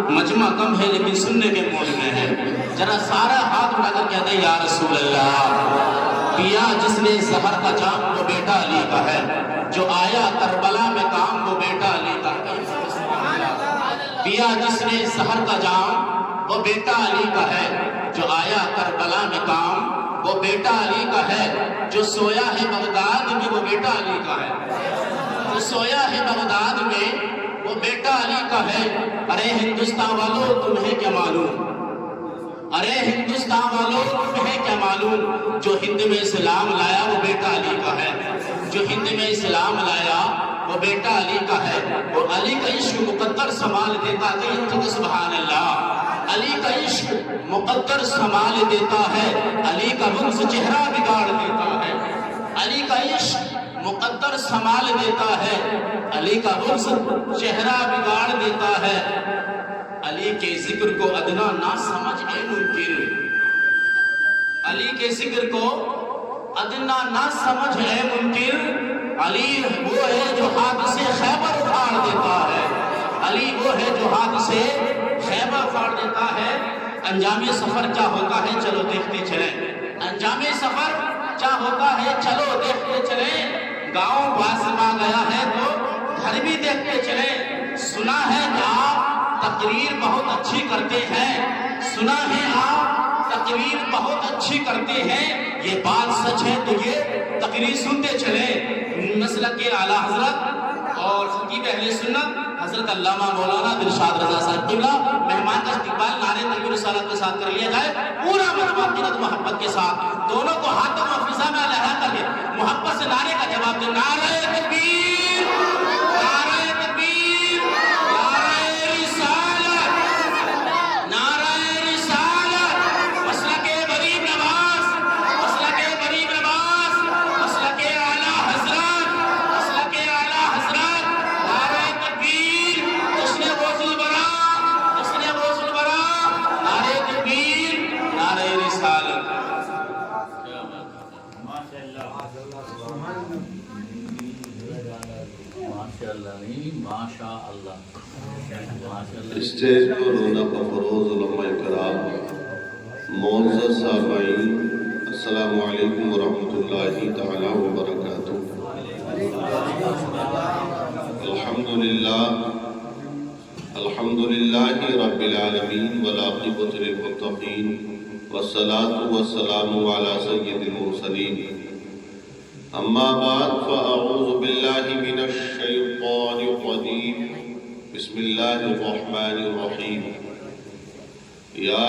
مجمع کم ہے لیکن سننے کے موڈ میں ہے. ذرا سارا ہاتھ اٹھا کر کہتے ہیں یا رسول اللہ. پیا جس نے زہر کا جام وہ بیٹا علی کا ہے، جو آیا کربلا میں کام وہ بیٹا علی کا ہے. پیا جس نے زہر کا جام وہ بیٹا علی کا ہے، جو آیا کربلا میں کام وہ بیٹا علی کا ہے. جو سویا ہے بغداد میں وہ بیٹا علی کا ہے، جو سویا ہے بغداد میں وہ بیٹا علی کا ہے. ارے ہندوستان والوں تمہیں کیا معلوم، ارے ہندوستان والوں تمہیں کیا معلوم، جو ہند میں اسلام لایا وہ بیٹا علی کا ہے، جو ہند میں اسلام لایا وہ بیٹا علی کا ہے. اور علی کا عشق مقدر سنبھال دیتا ہے. سبحان اللہ. علی کا عشق مقدر سنبھال دیتا ہے، علی کا بغض چہرہ بگاڑ دیتا ہے. علی کا عشق مقدر سنبھال دیتا ہے، علی کا بغض چہرہ بگاڑ دیتا ہے. علی کے ذکر کو ادنا نہ سمجھ اے منکر، علی کے ذکر کو ادنا نہ سمجھ اے منکر. علی وہ ہے جو ہاتھ سے خیبر اکھاڑ دیتا ہے، علی وہ ہے جو ہاتھ سے خیبر اکھاڑ دیتا ہے. انجام سفر کیا ہوتا ہے چلو دیکھتے چلیں، انجام سفر کیا ہوتا ہے چلو دیکھتے چلیں. گاؤں باسم آ گیا ہے تو گھر بھی دیکھتے چلیں. سنا ہے کہ آپ تقریر بہت اچھی کرتے ہیں، سنا ہے آپ تقریر بہت اچھی کرتے ہیں. یہ بات سچ ہے تو یہ تقریر سنتے چلیں. مسلک کے اعلیٰ حضرت اور خطیب اہل سنت حضرت علامہ مولانا دلشاد رضا صاحب قبلہ مہمان کا استقبال نعرے تکبیر و رسالت کے ساتھ کر لیا جائے. پورا مجمع عقیدت محبت کے ساتھ دونوں کو ہاتھوں میں فضا میں لہرا کر کے محبت سے نعرے کا جواب دے. نعرہ تکبیر، نعرہ تکبیر، نعرہ رسالت، نعرہ رسالت. مسلک غریب نواز، مسلک غریب نواز، مسلک اعلیٰ حضرت، مسلک اعلیٰ حضرت. نعرہ تکبیر، جشن روز البراء، جشن روز البراء. نعرہ تکبیر، نعرہ رسالت. اسٹیج پر رونق افروز علماء کرام، معزز سامعین، السلام علیکم ورحمۃ اللہ تعالی وبرکاتہ. الحمدللہ رب العالمین والعاقبۃ للمتقین والصلاة والسلام علی سید المرسلین. اما بعد فاعوذ باللہ من الشیطان الرجیم. بسم اللہ الرحمن الرحیم. یا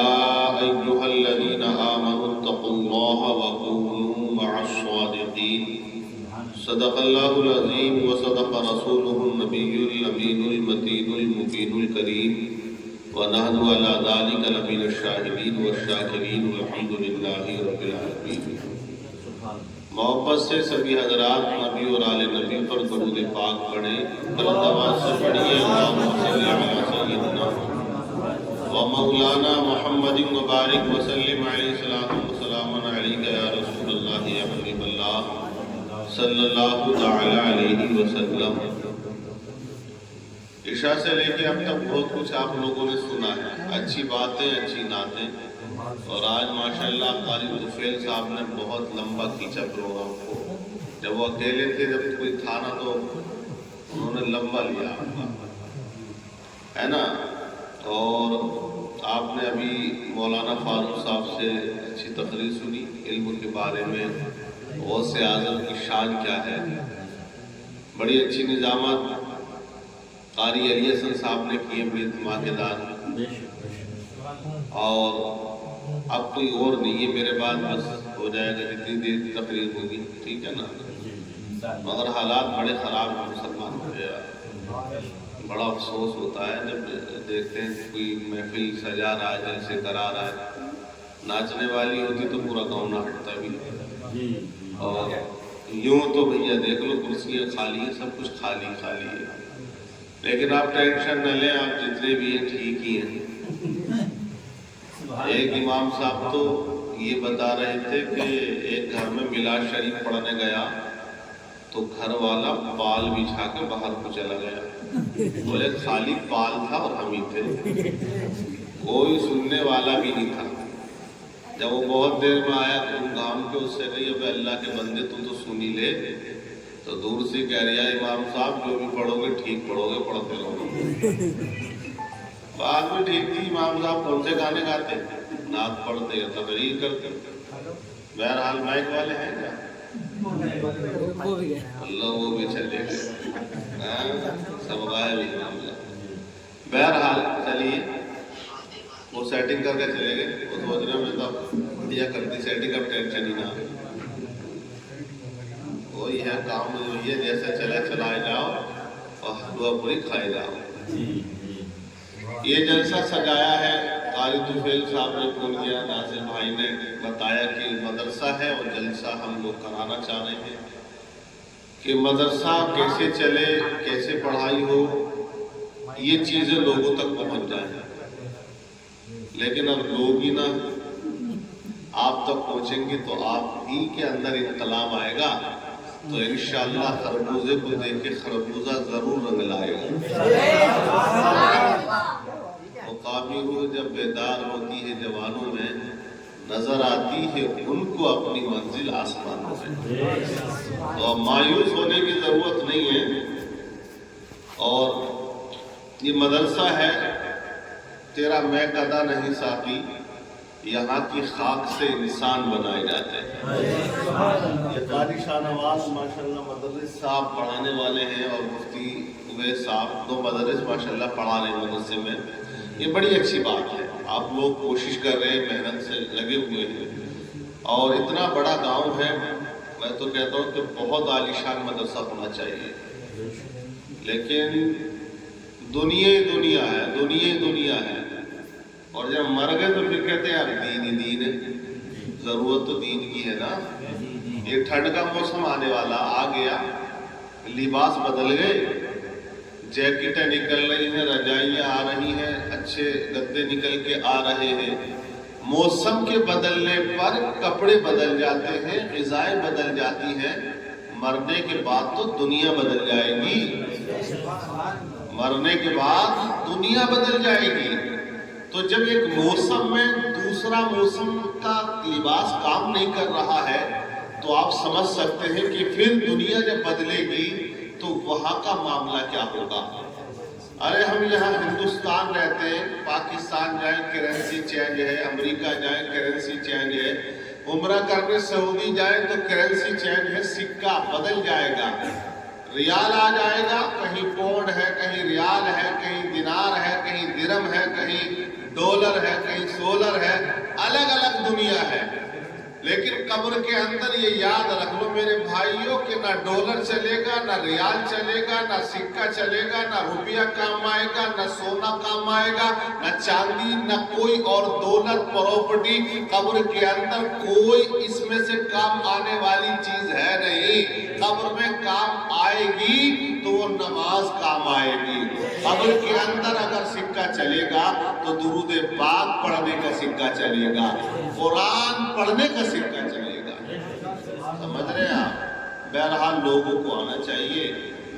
ایہا الذین آمنوا اتقوا اللہ وکونوا مع الصادقین. صدق اللہ العظیم وصدق رسولہ النبی الامین المتین المبین الکریم. ونحن علی ذلک لمن الشاہدین والشاکرین والحمد للہ رب العالمین. محبت سے سبھی حضرات نبی اور آل نبی پر درود پاک پڑھیں. بلند آواز سے پڑھیے اللہم صلی علی سیدنا و مولانا محمد مبارک وسلم علیہ الصلوۃ والسلام علیک یا رسول اللہ یا حبیب اللہ صلی اللہ تعالی علیہ وسلم. عشاء سے لے کے اب تک بہت کچھ آپ لوگوں نے سنا ہے، اچھی باتیں، اچھی نعتیں. اور آج ماشاءاللہ قاری طفیل صاحب نے بہت لمبا کھینچا پروگرام کو. جب وہ اکیلے تھے، جب کوئی تھا نہ تو انہوں نے لمبا لیا ہے نا. اور آپ نے ابھی مولانا فاروق صاحب سے اچھی تقریر سنی علم کے بارے میں، غوث اعظم کی شان کیا ہے. بڑی اچھی نظامت قاری علی حسن صاحب نے کیے، بڑی دھماکےدار. اور اب کوئی اور نہیں ہے میرے بعد، بس ہو جائے گا جتنی دیر تقریر ہوگی، ٹھیک ہے نا. مگر حالات بڑے خراب ہیں مسلمان ہو گیا. بڑا افسوس ہوتا ہے جب دیکھتے ہیں کوئی محفل سجا رہا ہے، جلسے کرا رہا ہے، ناچنے والی ہوتی تو پورا گاؤں نہ ہٹتا بھی. اور یوں تو بھیا دیکھ لو کرسیاں خالی ہیں، سب کچھ خالی خالی ہے. لیکن آپ ٹینشن نہ لیں، آپ جتنے بھی ہیں ٹھیک ہی ہیں. ایک امام صاحب تو یہ بتا رہے تھے کہ ایک گھر میں میلاد شریف پڑھنے گیا تو گھر والا پال بچھا کے باہر کو چلا گیا. بولے خالی پال تھا اور ہم ہی تھے, کوئی سننے والا بھی نہیں تھا. جب وہ بہت دیر میں آیا تو ہم گام کے اس سے کہی اب اللہ کے بندے تو سن ہی لے. تو دور سے کہہ رہا امام صاحب جو بھی پڑھو گے ٹھیک پڑھو گے, پڑھتے رہو. بات میں ٹھیک تھی, امام صاحب کون سے گانے گاتے, نعت پڑھتے یا تقریر کرتے. بہرحال مائک والے ہیں کیا؟ اللہ وہ بھی چلے گئے, سب غائب ہی معاملہ. بہرحال چلیے وہ سیٹنگ کر کے چلے گئے. وہ سوچ رہے میں تو دیا کرتی سیٹنگ, اب ٹینشن ہی نہ. وہی ہے کام, وہی ہے جیسے چلائے جاؤ اور حلوہ پوری کھائے جاؤ. یہ جلسہ سجایا ہے قاری طفیل صاحب نے فون کیا, ناصر بھائی نے بتایا کہ مدرسہ ہے اور جلسہ ہم لوگ کرانا چاہ رہے ہیں کہ مدرسہ کیسے چلے, کیسے پڑھائی ہو, یہ چیزیں لوگوں تک پہنچ جائیں. لیکن اب لوگ ہی نہ آپ تک پہنچیں گے تو آپ ہی کے اندر انقلاب آئے گا. تو انشاءاللہ خربوزے کو دیکھ کے خربوزہ ضرور رنگ لائے گا. مقامی روح جب بیدار ہوتی ہے جوانوں میں, نظر آتی ہے ان کو اپنی منزل آسمانوں میں. تو اب مایوس ہونے کی ضرورت نہیں ہے. اور یہ مدرسہ ہے, تیرا میں قدا نہیں ساقی, یہاں کی خاک سے انسان بنائے جاتے ہیں. یہ قاری شاہ نواز ماشاءاللہ مدرس صاحب پڑھانے والے ہیں, اور مفتی اویس صاحب 2 مدرس ماشاءاللہ پڑھا رہے ہیں مدرسے میں. یہ بڑی اچھی بات ہے, آپ لوگ کوشش کر رہے ہیں, محنت سے لگے ہوئے ہیں. اور اتنا بڑا گاؤں ہے, میں تو کہتا ہوں کہ بہت عالیشان مدرسہ ہونا چاہیے. لیکن دنیا ہی دنیا ہے, دنیا ہی دنیا ہے. اور جب مر گئے تو پھر کہتے ہیں یار دین ہی دین ہے. ضرورت تو دین کی ہے نا. یہ ٹھنڈ کا موسم آنے والا آ گیا, لباس بدل گئے, جیکٹیں نکل رہی ہیں, رجائیاں آ رہی ہیں, اچھے گدے نکل کے آ رہے ہیں. موسم کے بدلنے پر کپڑے بدل جاتے ہیں, غذائیں بدل جاتی ہیں. مرنے کے بعد تو دنیا بدل جائے گی. مرنے کے بعد دنیا بدل جائے گی. تو جب ایک موسم میں دوسرا موسم کا لباس کام نہیں کر رہا ہے تو آپ سمجھ سکتے ہیں کہ پھر دنیا جب بدلے گی تو وہاں کا معاملہ کیا ہوگا. ارے ہم یہاں ہندوستان رہتے ہیں, پاکستان جائیں کرنسی چینج ہے, امریکہ جائیں کرنسی چینج ہے, عمرہ کرنے سعودی جائیں تو کرنسی چینج ہے, سکہ بدل جائے گا. ریال آ جائے گا, کہیں پونڈ ہے, کہیں ریال ہے, کہیں دینار ہے, کہیں درم ہے, کہیں ڈالر ہے, کہیں سولر ہے, الگ الگ دنیا ہے. لیکن قبر کے اندر یہ یاد رکھ لو میرے بھائیوں کہ نہ ڈالر چلے گا, نہ ریال چلے گا, نہ سکہ چلے گا, نہ روپیہ کام آئے گا, نہ سونا کام آئے گا, نہ چاندی, نہ کوئی اور دولت پراپرٹی. قبر کے اندر کوئی اس میں سے کام آنے والی چیز ہے نہیں. قبر میں کام آئے گی تو وہ نماز کام آئے گی. قبر کے اندر اگر سکہ چلے گا تو درود پاک پڑھنے کا سکہ چلے گا, قرآن پڑھنے کا سکہ چلے گا. سمجھ رہے ہیں آپ. بہرحال لوگوں کو آنا چاہیے,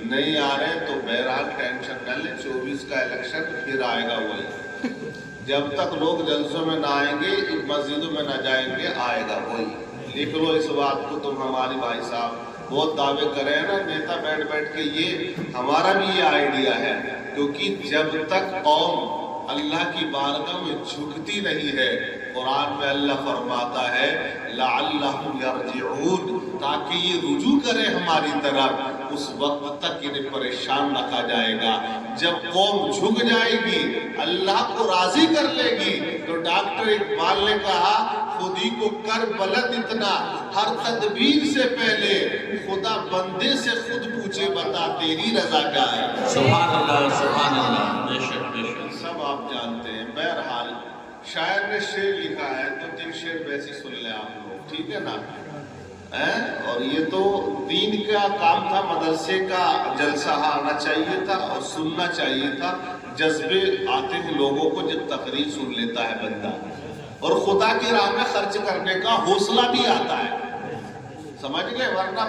نہیں آ رہے تو بہرحال ٹینشن نہ لیں, 24 کا الیکشن پھر آئے گا وہی. جب تک لوگ جلسوں میں نہ آئیں گے, مسجدوں میں نہ جائیں گے, آئے گا وہی. لکھ لو اس بات کو. تم ہمارے بھائی صاحب بہت دعوے کرے ہیں نا نیتا بیٹھ بیٹھ کے, یہ ہمارا بھی یہ آئیڈیا ہے. کیونکہ جب تک قوم اللہ کی بارگاہ میں جھکتی نہیں ہے, قرآن میں اللہ فرماتا ہے لعلہم یرجعون, تاکہ یہ رجوع کرے ہماری طرف, اس وقت تک انہیں پریشان رکھا جائے گا. جب قوم جھک جائے گی, اللہ کو راضی کر لے گی, تو ڈاکٹر اقبال نے کہا خود ہی کو کر بلد اتنا, ہر تدبیر سے پہلے خدا بندے سے خود پوچھے بتا تیری رضا کیا ہے. سبحان اللہ, سبحان اللہ, بے شک بے شک. سب آپ جانتے ہیں. بہرحال شاعر نے شعر لکھا ہے تو 3 شعر ویسے سن لیں آپ لوگ, ٹھیک ہے نا. اور یہ تو دین کا کام تھا, مدرسے کا جلسہ آنا چاہیے تھا اور سننا چاہیے تھا. جذبے آتے ہیں لوگوں کو جب تقریر سن لیتا ہے بندہ, اور خدا کی راہ میں خرچ کرنے کا حوصلہ بھی آتا ہے. سمجھ گئے. ورنہ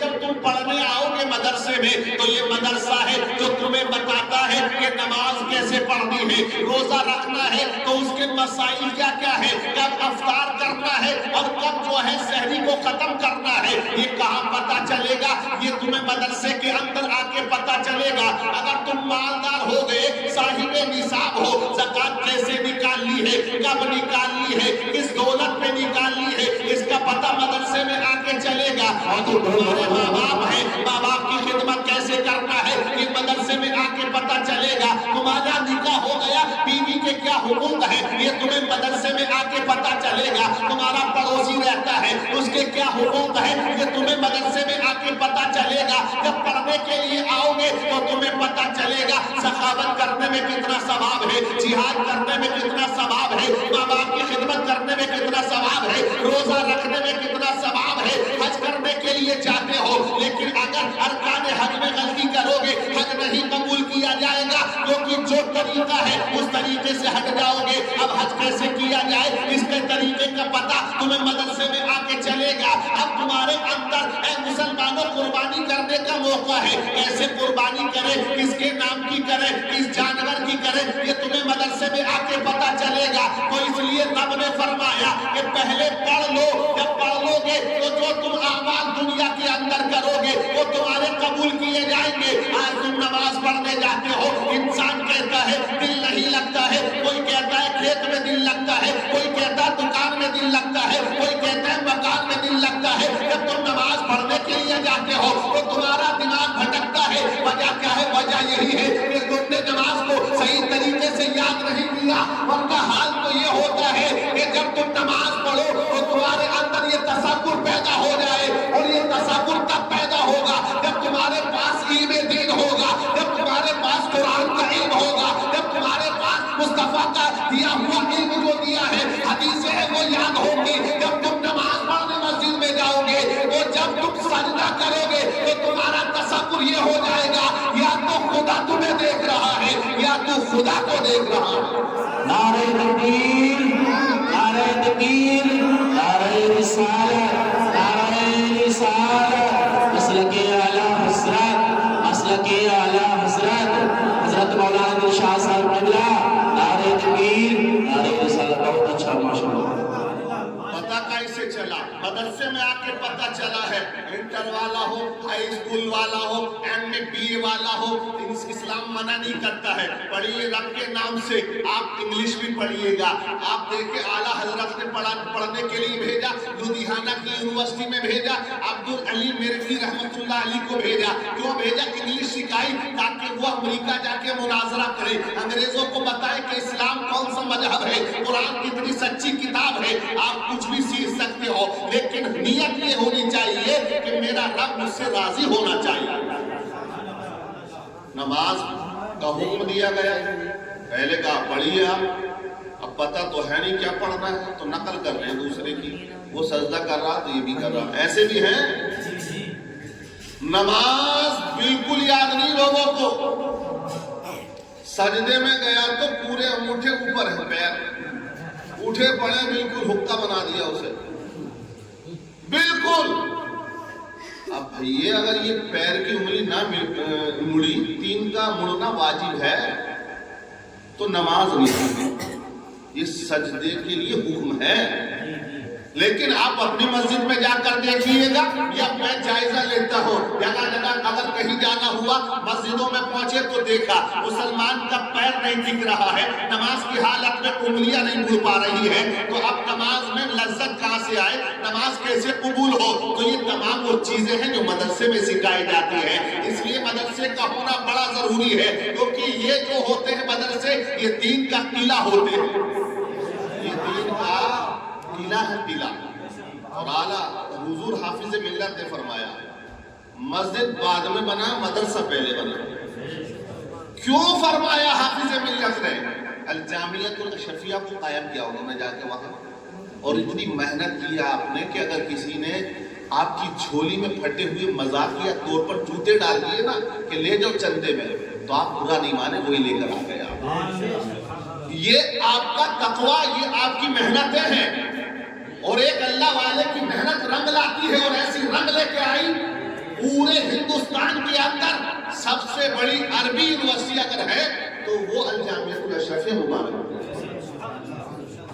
جب تم پڑھنے آؤ گے مدرسے میں تو یہ مدرسہ ہے جو تمہیں بتاتا ہے کہ نماز کیسے پڑھنی ہے، روزہ رکھنا ہے تو اس کے مسائل کیا کیا ہے، کب افطار کرنا ہے اور کب جو ہے سحری کو ختم کرنا ہے، یہ کہاں پتا چلے گا؟ یہ تمہیں مدرسے کے اندر آ کے پتا چلے گا۔ اگر تم مالدار ہو گئے، صاحب نصاب ہو، زکات کیسے نکالنی ہے، کب نکالنی ہے، کس دولت پہ نکالنی ہے، اس کا پتہ مدرسے میں آ کے چلے گا۔ اور جو تمہارے ماں باپ ہیں، ماں باپ کی خدمت کیسے کرنا ہے، یہ مدرسے میں آ کے پتہ چلے گا۔ تمہارا نکاح ہو گیا، بیوی کے کیا حقوق ہیں، یہ تمہیں مدرسے میں آ کے پتہ چلے گا۔ تمہارا پڑوسی رہتا ہے، اس کے کیا حقوق ہیں، یہ تمہیں مدرسے میں آ کے پتہ چلے گا۔ جب پڑھنے کے لیے آؤ گے تو تمہیں پتہ چلے گا سخاوت کرنے میں کتنا ثواب ہے، جہاد کرنے میں کتنا ثواب ہے، ماں باپ کی خدمت کرنے میں کتنا ثواب ہے، روزہ رکھنے میں کتنا ثواب ہے۔ حج کرنے کے لیے جاتے ہو لیکن اگر ارکان حج میں غلطی کرو گے حج نہیں قبول کیا جائے گا، کیونکہ جو طریقہ ہے اس طریقے سے ہٹ جاؤ گے۔ اب حج کیسے کیا جائے اس کے طریقے کا پتہ تمہیں مدرسے میں آ کے چلے گا۔ اب تمہارے اندر اے مسلمانوں قربانی کرنے کا موقع ہے، کیسے قربانی کرے، کس کے نام کی کرے، کس جانور کی کرے، یہ تمہیں مدرسے میں آ کے پتہ چلے گا۔ تو اس لیے رب نے فرمایا کہ پہلے پڑھ لو، جب پڑھ لو گے تو جو تم اعمال دنیا کے اندر کرو گے وہ تمہارے قبول کیے جائیں گے۔ آج تم نماز پڑھنے جاتے ہو، انسان کہتا ہے دل نہیں لگتا ہے، کوئی کہتا ہے کھیت میں دل لگتا ہے، کوئی کہتا ہے دکان میں دل لگتا ہے، کوئی کہتا ہے مکان میں دل لگتا ہے۔ جب تم نماز پڑھنے کے لیے جاتے ہو تو تمہارا دماغ بھٹکتا ہے، وجہ کیا ہے؟ وجہ یہی ہے کہ تم نے نماز کو صحیح طریقے سے یاد نہیں کیا۔ ان کا حال تو یہ ہوتا ہے کہ جب تم نماز پڑھو تو تمہارے اندر یہ تصور پیدا ہو جائے، اور یہ تصور تب پیدا ہوگا جب تمہارے پاس علم دین ہوگا، جب تمہارے پاس قرآن کا علم ہوگا، جب تمہارے پاس مصطفیٰ کا دیا ہوا علم جو دیا ہے، حدیثیں ہیں وہ یاد ہوں گی۔ جب تم نماز پڑھنے مسجد میں جاؤ گے تو جب تم سجدہ کرو گے تو تمہارا تصور یہ ہو جائے گا یا تو خدا تمہیں دیکھ رہا ہے یا تو خدا کو دیکھ رہا ہے۔ نعرہ تکبیر، نعرہ تکبیر، نعرہ رسالت، نعرہ رسالت، مسلک اعلیٰ حضرت، مسلک اعلیٰ حضرت حضرت مولانا دل شاہ صاحب قبلہ، نعرہ تکبیر، نعرہ رسالت۔ بہت اچھا ماشاءاللہ۔ پتہ کیسے چلا؟ مدرسے میں آ کے پتہ چلا ہے۔ انٹر والا ہو، ہائی اسکول والا ہو، ایم اے بی اے والا ہو، اسلام منع نہیں کرتا ہے۔ پڑھیے رب کے نام سے، آپ انگلش بھی پڑھیے گا۔ آپ دیکھیں اعلیٰ حضرت نے پڑھنے کے لیے بھیجا، لدھیانہ کی یونیورسٹی میں بھیجا، عبدالعلی میرٹھی رحمت اللہ علی کو بھیجا۔ کیوں بھیجا؟ انگلش سکھائی تاکہ وہ امریکہ جا کے مناظرہ کرے، انگریزوں کو بتائے کہ اسلام کون سا مذہب ہے، قرآن کتنی سچی کتاب ہے۔ آپ کچھ بھی سیکھ سکتے ہو لیکن نیت یہ ہونی چاہیے کہ میرا رب مجھ سے راضی ہونا چاہیے۔ نماز کا حکم دیا گیا، پہلے کہا پڑھیے آپ، اب پتہ تو ہے نہیں کیا پڑھنا ہے تو نقل کر رہے ہیں دوسرے کی، وہ سجدہ کر رہا تو یہ بھی کر رہا، ایسے بھی ہیں۔ نماز بالکل یاد نہیں لوگوں کو، سجدے میں گیا تو پورے انگوٹھے اوپر ہے، پیر اٹھے پڑے، بالکل حکہ بنا دیا اسے، بالکل۔ اب یہ اگر یہ پیر کی انگلی نہ مڑی، تین کا مڑنا واجب ہے تو نماز نہیں، یہ سجدے کے لیے حکم ہے۔ لیکن آپ اپنی مسجد میں جا کر دیکھیے گا، یا میں جائزہ لیتا ہوں جگہ جگہ اگر کہیں جانا ہوا مسجدوں میں پہنچے تو دیکھا مسلمان کا پیر نہیں دکھ رہا ہے، نماز کی حالت میں انگلیاں نہیں مڑ پا رہی ہے، تو اب نماز میں لذت کہاں سے آئے، نماز کیسے قبول ہو؟ تو یہ تمام وہ چیزیں ہیں جو مدرسے میں سکھائی جاتی ہیں۔ اس لیے مدرسے کا ہونا بڑا ضروری ہے، کیونکہ یہ جو ہوتے ہیں مدرسے، یہ دین کا قلعہ ہوتے ہیں، یہ دین کا قلعہ ہے، قلعہ۔ اور اعلیٰ حضور حافظ ملت نے فرمایا مسجد بعد میں بنا، مدرسہ پہلے بنا۔ کیوں فرمایا حافظ ملت نے؟ الجامعۃ الاشرفیہ کو قائم کیا انہوں نے جا کے وہاں، اور اتنی محنت کی آپ نے کہ اگر کسی نے آپ کی جھولی میں پھٹے ہوئے مذاقیہ طور پر جوتے ڈال دیے نا کہ لے جاؤ چندے میں، تو آپ برا نہیں مانے، وہی لے کر آ گئے آپ۔ یہ آپ کا تقویٰ، یہ آپ کی محنتیں ہیں۔ اور ایک اللہ والے کی محنت رنگ لاتی ہے، اور ایسی رنگ لے کے آئی پورے ہندوستان کے اندر سب سے بڑی عربی یونیورسٹی اگر ہے تو وہ الجامعہ الاشرف مبارک۔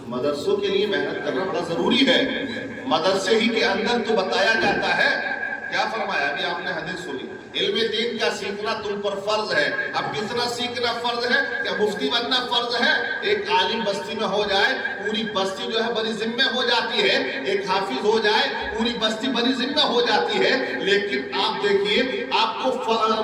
مدرسوں کے لیے محنت کرنا بڑا ضروری ہے۔ مدرسے ہی کے اندر تو بتایا جاتا ہے، کیا فرمایا ابھی آپ نے حدیث سنی، علم دین کا سیکھنا تم پر فرض ہے۔ اب کتنا سیکھنا فرض ہے؟ کیا مفتی بننا فرض ہے؟ ایک عالم بستی میں ہو جائے پوری بستی جو ہے بڑی ذمہ ہو جاتی ہے، ایک حافظ ہو جائے پوری بستی بڑی ذمہ ہو جاتی ہے، لیکن آپ دیکھیے آپ کو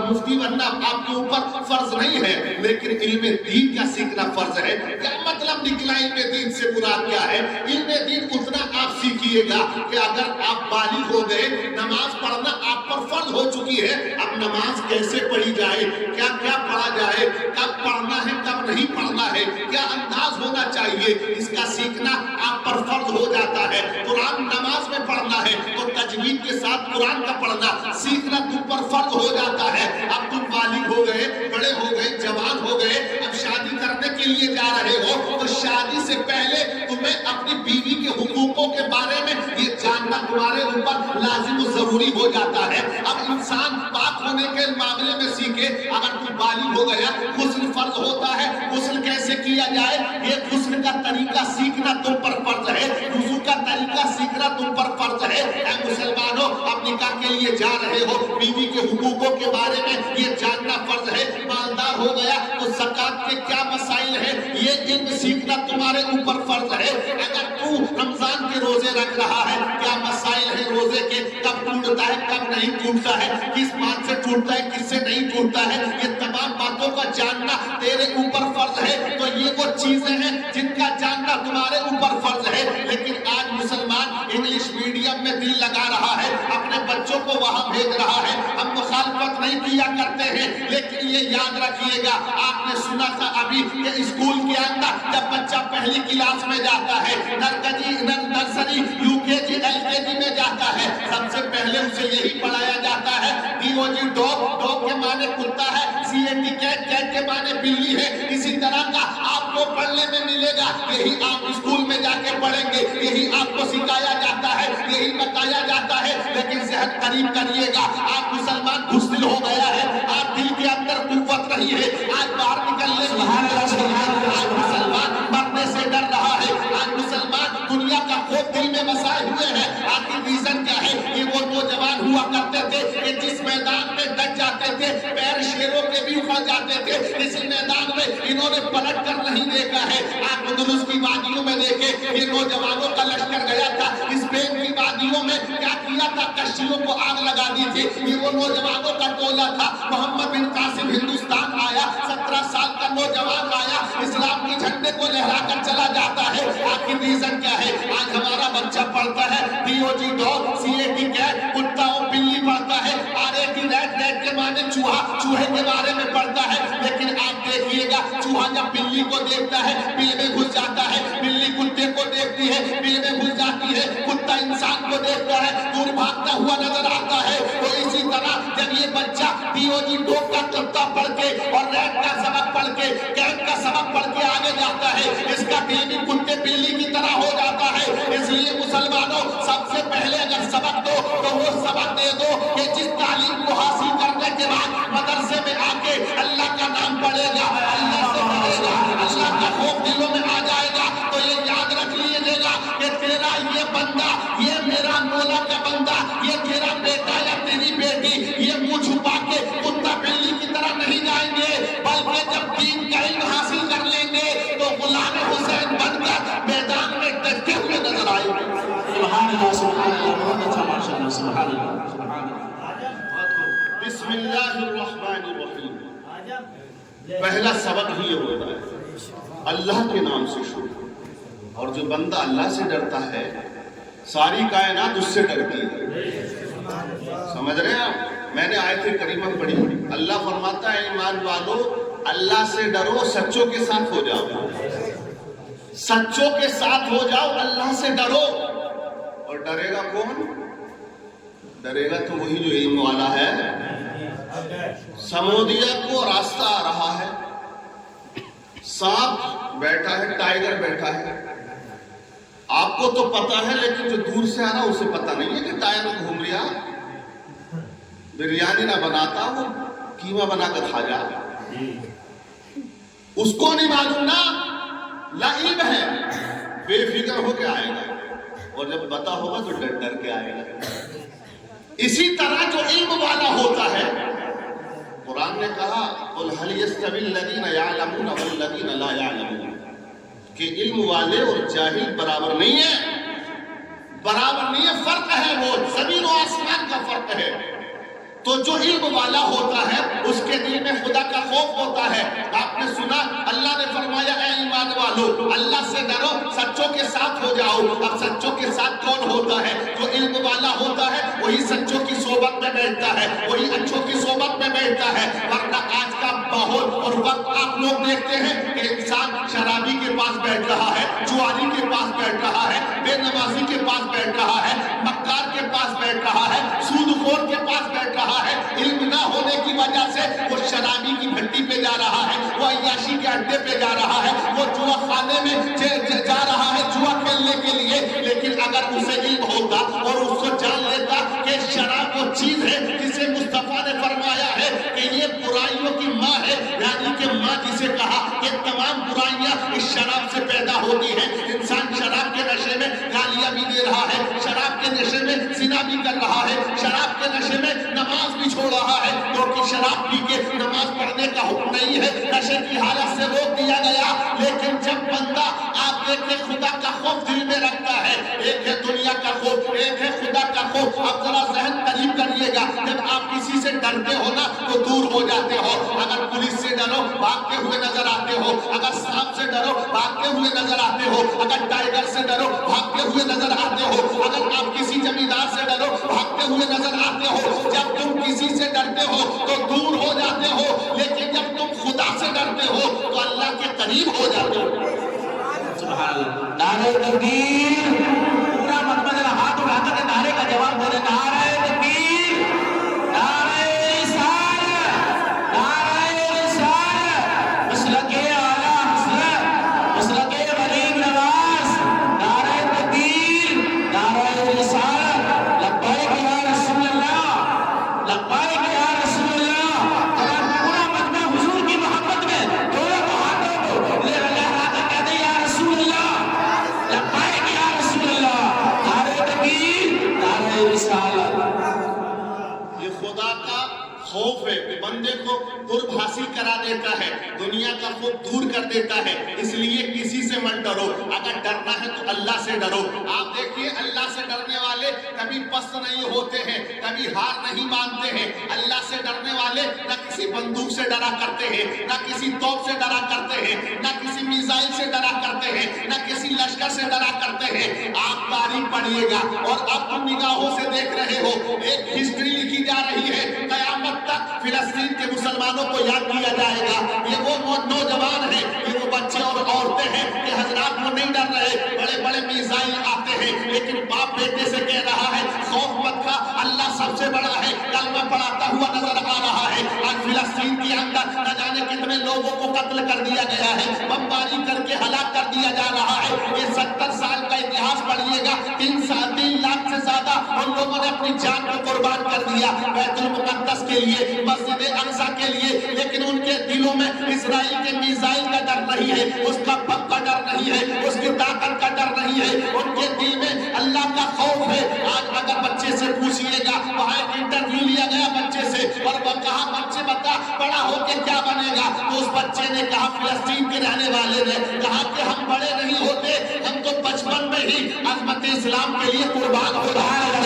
مفتی بننا آپ کے اوپر فرض نہیں ہے، لیکن علم دین کا سیکھنا فرض ہے۔ کیا مطلب نکلا علم دین سے مراد کیا ہے؟ علم دین اتنا آپ سیکھیے گا کہ اگر آپ بالغ ہو گئے، نماز پڑھنا آپ پر فرض ہو چکی ہے، اب نماز کیسے پڑھی جائے، کیا کیا پڑھا جائے، کب پڑھنا ہے کب نہیں پڑھنا ہے، کیا انداز ہونا چاہیے، اس کا سیکھنا آپ پر فرض ہو جاتا ہے۔ قرآن نماز میں پڑھنا ہے تو تجوید کے ساتھ قرآن کا پڑھنا سیکھنا تم پر فرض ہو جاتا ہے۔ اب تم بالغ ہو گئے، بڑے ہو گئے، جوان ہو گئے، اب شادی کرنے کے لیے جا رہے ہو تو شادی سے پہلے تمہیں اپنی بیوی کے حقوقوں کے بارے میں یہ جاننا تمہارے اوپر لازم و ضروری ہو جاتا ہے۔ اب انسان پاک ہونے کے معاملے میں سیکھے، اگر تم بالغ ہو گیا غسل فرض ہوتا ہے، غسل کیسے کیا جائے یہ غسل کا طریقہ سیکھنا تم پر فرض ہے، وضو کا طریقہ سیکھنا تم پر فرض ہے۔ اے مسلمانوں، اب نکاح کے لیے جا رہے ہو، بیوی کے حقوقوں کے بارے میں یہ جاننا فرض ہے۔ مالدار ہو گیا تو زکوٰۃ کے کیا مسائل ہیں یہ علم سیکھنا تمہارے اوپر فرض ہے۔ اگر تو رمضان کے روزے رکھ رہا ہے، کیا مسائل ہیں روزے کے، کب ٹوٹتا ہے کب نہیں ٹوٹتا ہے، کس بات سے ٹوٹتا ہے کس سے نہیں ٹوٹتا ہے، یہ تمام باتوں کا جاننا تیرے اوپر فرض ہے۔ تو یہ وہ چیزیں ہیں جن کا جاننا تمہارے اوپر فرض ہے، لیکن آج مسلمان انگلش میڈیم میں دل لگا رہا ہے، اپنے بچوں کو وہاں بھیج رہا ہے۔ ہم مخالفت نہیں کیا کرتے ہیں، لیکن یہ یاد رکھیے گا، آپ نے سنا تھا ابھی کہ اسکول کے اندر جب بچہ پہلی کلاس میں جاتا ہے، نرسری یو کے جی ایل کے جی میں جاتا ہے، سب سے پہلے اسے یہی پڑھایا جاتا ہے DOG ڈاگ، ڈاگ کے معنی کتا ہے، CAT کیٹ، کیٹ کے معنی بلی ہے۔ اسی طرح کا آپ کو پڑھنے میں ملے گا، یہی آپ اسکول میں جا کے پڑھیں گے، یہی آپ کو سکھایا جاتا ہے، یہی بتایا جاتا ہے، لیکن ذہن قریب کریے گا، آپ مسلمان بزدل ہو گیا ہے، آپ دل کے اندر قوت نہیں ہے، آج باہر نکلنے کی آج مسلمان مرنے سے ڈر رہا ہے، آج مسلمان دنیا کا خوف دل میں بسائے ہوئے ہیں۔ آخر ریزن کیا ہے؟ یہ وہ نوجوان ہوا کرتے تھے کہ جس میدان میں ڈٹ جاتے تھے پیر شیروں کے بھی اکھڑ جاتے تھے، اس میدان میں انہوں نے پلٹ کر نہیں دیکھا ہے۔ آپ اندلس کی وادیوں میں دیکھیں، یہ نوجوانوں کا لشکر گیا تھا، اسپین کی وادیوں میں کیا کیا تھا، کشتیوں کو آگ لگا دی تھی، یہ وہ نوجوانوں کا ٹولہ تھا۔ محمد بن قاسم ہندوستان آیا، 17 سال کا نوجوان آیا، اسلام کے جھنڈے کو لہرا کر چلا جاتا ہے۔ آخر ریزن کیا ہے؟ آج ہمارا بچہ پڑھتا ہے DOG ڈاگ، CAT کیٹ، کتا اور بلی پڑھتا ہے، RAT ریٹ، ریٹ کے معنی چوہا، چوہے کے بارے میں پڑھتا ہے، لیکن آپ دیکھیے گا چوہا جب بلی کو دیکھتا ہے بل میں گھس جاتا ہے، بلی کتے کو دیکھتی ہے بل میں گھس جاتی ہے، کتا انسان کو دیکھتا ہے دور بھاگتا ہوا نظر آتا ہے۔ تو اسی طرح جب یہ بچہ DOG ڈاگ کا کتا پڑھ کے اور ریٹ کا سبق پڑھ کے کیٹ کا سبق پڑھ کے آگے جاتا ہے، اس کا دل بھی کتے بلی کی طرح ہو جاتا ہے۔ اس لیے مسلمانوں، سب سے پہلے اگر سبق دو تو وہ سبق دے دو کہ جس تعلیم کو حاصل کرنے کے بعد مدرسے میں آ کے اللہ کا نام پڑھے گا، اللہ سے پڑھے گا، اللہ کا خوف دلوں میں آ جائے گا، تو یہ یاد رکھ لیجیے گا کہ تیرا یہ بندہ، یہ میرا مولا کا بندہ، یہ تیرا بیٹا یا تیری بیٹی، یہ منہ چھپا کے کتا بلی کی طرح نہیں جائیں گے، بلکہ جب دین کا علم حاصل کر لیں گے تو غلام حسین بن کر میدان میں ڈٹتے ہوئے نظر آئیں گے۔ سبحان اللہ، سبحان اللہ، بہت اچھا، ماشاء اللہ، سبحان اللہ، سبحان اللہ۔ بسم اللہ الرحمن الرحیم۔ پہلا سبق ہی یہ ہوتا ہے اللہ کے نام سے شروع، اور جو بندہ اللہ سے ڈرتا ہے ساری کائنات اس سے ڈرتی ہے۔ سمجھ رہے ہیں آپ؟ میں نے آیت کریمہ پڑھی، اللہ فرماتا ہے ایمان والو اللہ سے ڈرو، سچوں کے ساتھ ہو جاؤ، سچوں کے ساتھ ہو جاؤ، اللہ سے ڈرو۔ اور ڈرے گا کون؟ ڈرے گا تو وہی جو علم والا ہے۔ سمودیہ کو راستہ آ رہا ہے، سانپ بیٹھا ہے، ٹائگر بیٹھا ہے، آپ کو تو پتا ہے لیکن جو دور سے آ رہا اسے پتا نہیں ہے کہ ٹائر میں گھوم رہا، بریانی نہ بناتا وہ قیمہ بنا کر کھا جا، اس کو نہیں معلوم نا، لعیب ہے، بے فکر ہو کے آئے گا، اور جب پتا ہوگا تو ڈر ڈر کے آئے گا۔ اسی طرح جو علم والا ہوتا ہے، قرآن نے کہا قُلْ هَلْ يَسْتَوِي الَّذِينَ يَعْلَمُونَ وَالَّذِينَ لَا يَعْلَمُونَ، کہ علم والے اور جاہل برابر نہیں ہے، برابر نہیں ہے، فرق ہے، وہ زمین و آسمان کا فرق ہے۔ تو جو علم والا ہوتا ہے اس کے دل میں خدا کا خوف ہوتا ہے۔ آپ نے سنا اللہ نے فرمایا اے ایمان والو اللہ سے ڈرو، سچوں کے ساتھ ہو جاؤ۔ اب سچوں کے ساتھ کون ہوتا ہے؟ جو علم والا ہوتا ہے وہی سچوں کی صحبت میں بیٹھتا ہے، وہی اچھوں کی صحبت میں بیٹھتا ہے۔ ورنہ آج کا ماحول اور وقت آپ لوگ دیکھتے ہیں کہ انسان شرابی کے پاس بیٹھ رہا ہے، جواری کے پاس بیٹھ رہا ہے، بے نمازی کے پاس بیٹھ رہا ہے، مکار کے پاس بیٹھ رہا ہے، سود خور کے پاس بیٹھ رہا ہے۔ علم نہ ہونے کی وجہ سے وہ شرابی کی بھٹی پہ جا رہا ہے، وہ عیاشی کے اڈے پہ جا رہا ہے، وہ جوا خانے میں جا رہا ہے جوا کھیلنے کے لیے۔ لیکن اگر اسے علم ہوتا اور اس کو جان لیتا کہ شراب وہ چیز ہے جسے مصطفیٰ نے فرمایا ہے کہ یہ برائیوں کی ماں ہے، یعنی کہ ماں جسے کہا کہ تمام برائیاں اس شراب سے پیدا ہوتی ہیں۔ انسان شراب کے نشے میں گالیاں بھی دے رہا ہے، شراب کے نشے میں زنا بھی کر رہا ہے، شراب کے نشے میں نماز بھی چھوڑ رہا ہے، کیونکہ شراب پی کے نماز پڑھنے کا حکم نہیں ہے، نشے کی حالت سے روک دیا گیا۔ لیکن جب بندہ آپ دیکھیں خدا کا خوف دل میں رکھتا ہے، ایک ہے دنیا کا خوف، ایک ہے خدا کا خوف۔ اب ذرا ذہن قریب کریے گا، جب آپ کسی سے ڈرتے ہو نا تو دور ہو جاتے ہو۔ اگر پولیس سے ڈرو بھاگتے ہوئے نظر آتے ہو، اگر سانپ سے ڈرو بھاگتے ہوئے نظر آتے ہو، اگر ٹائیگر سے ڈرو بھاگتے ہوئے نظر آتے ہو، اگر آپ کسی زمیندار سے ڈرو بھاگتے ہوئے نظر آتے ہو۔ جب تم کسی سے ڈرتے ہو تو دور ہو جاتے ہو، لیکن جب تم خدا سے ڈرتے ہو تو اللہ کے قریب ہو جاتے ہو۔ سبحان اللہ، نعرہ تکبیر، پورا مقبول ہاتھ اٹھا کر نعرے کا جواب بولے، نعرہ تکبیر، نعرہ رسالت، نعرہ رسالت، مسلک اعلیٰ حضرت، مسلک غریب نواز، نعرہ تکبیر، نعرہ رسالت، لبیک یا رسول اللہ، لبیک یا رسول اللہ۔ اور پورا مقبول حضور کی محبت میں دونوں ہاتھوں کو لہرا کر کہتے ہیں یا رسول اللہ، لبیک یا رسول اللہ، نعرہ تکبیر، نعرہ رسالت۔ یہ خدا کا خوف ہے کہ بندے کو قرب حاصل کرا دیتا ہے، دنیا کا خوف دور کر دیتا ہے۔ اس لیے کسی سے مت ڈرو، اگر ڈرنا ہے تو اللہ سے ڈرو۔ آپ دیکھیے اللہ سے ڈرنے والے کبھی پست نہیں ہوتے ہیں، کبھی ہار نہیں مانتے ہیں۔ اللہ سے ڈرنے والے نہ کسی بندوق سے ڈرا کرتے ہیں، نہ کسی توپ سے ڈرا کرتے ہیں، نہ کسی میزائل سے ڈرا کرتے ہیں، نہ کسی لشکر سے ڈرا کرتے ہیں۔ آپ تاریخ پڑھیے گا اور اب تم نگاہوں سے دیکھ رہے ہو، ایک ہسٹری لکھی جا رہی ہے، قیامت تک فلسطین کے مسلمانوں کو یاد کیا جائے گا۔ یہ وہ نوجوان ہیں، یہ وہ بچے اور عورتیں ہیں کہ حضرات وہ نہیں ڈر رہے، بڑے بڑے میزائل آتے ہیں لیکن باپ بیٹے سے کہہ رہا ہے خوف مت کھا، اللہ سب سے بڑا ہے، کلمہ پڑھاتا ہوا نظر آ رہا ہے۔ آج فلسطین کے اندر نہ جانے کتنے لوگوں کو قتل کر دیا گیا ہے، بمباری کر کے ہلاک کر دیا جا رہا ہے۔ یہ 70 سال کا اتہاس پڑھیے گا، 3 لاکھ سے زیادہ ان لوگوں نے اپنی جان کو قربان کر دیا بیت المقدس کے لیے، مسجد اقصیٰ کے لیے، لیکن ان کے دلوں میں اسرائیل کے میزائل کا ڈر نہیں ہے، اس کا بم کا ڈر نہیں ہے، اس کی طاقت کا ڈر نہیں ہے، ان کے دل میں اللہ کا خوف ہے۔ آج اگر بچے سے پوچھئے گا، وہاں ایک انٹرویو لیا گیا بچے سے اور وہ کہا بچے بتا بڑا ہو کے کیا بنے گا، تو اس بچے نے کہا، فلسطین کے رہنے والے نے کہا کہ ہم بڑے نہیں ہوتے، ہم تو بچپن میں ہی عظمت اسلام کے لیے قربان ہو رہا ہے،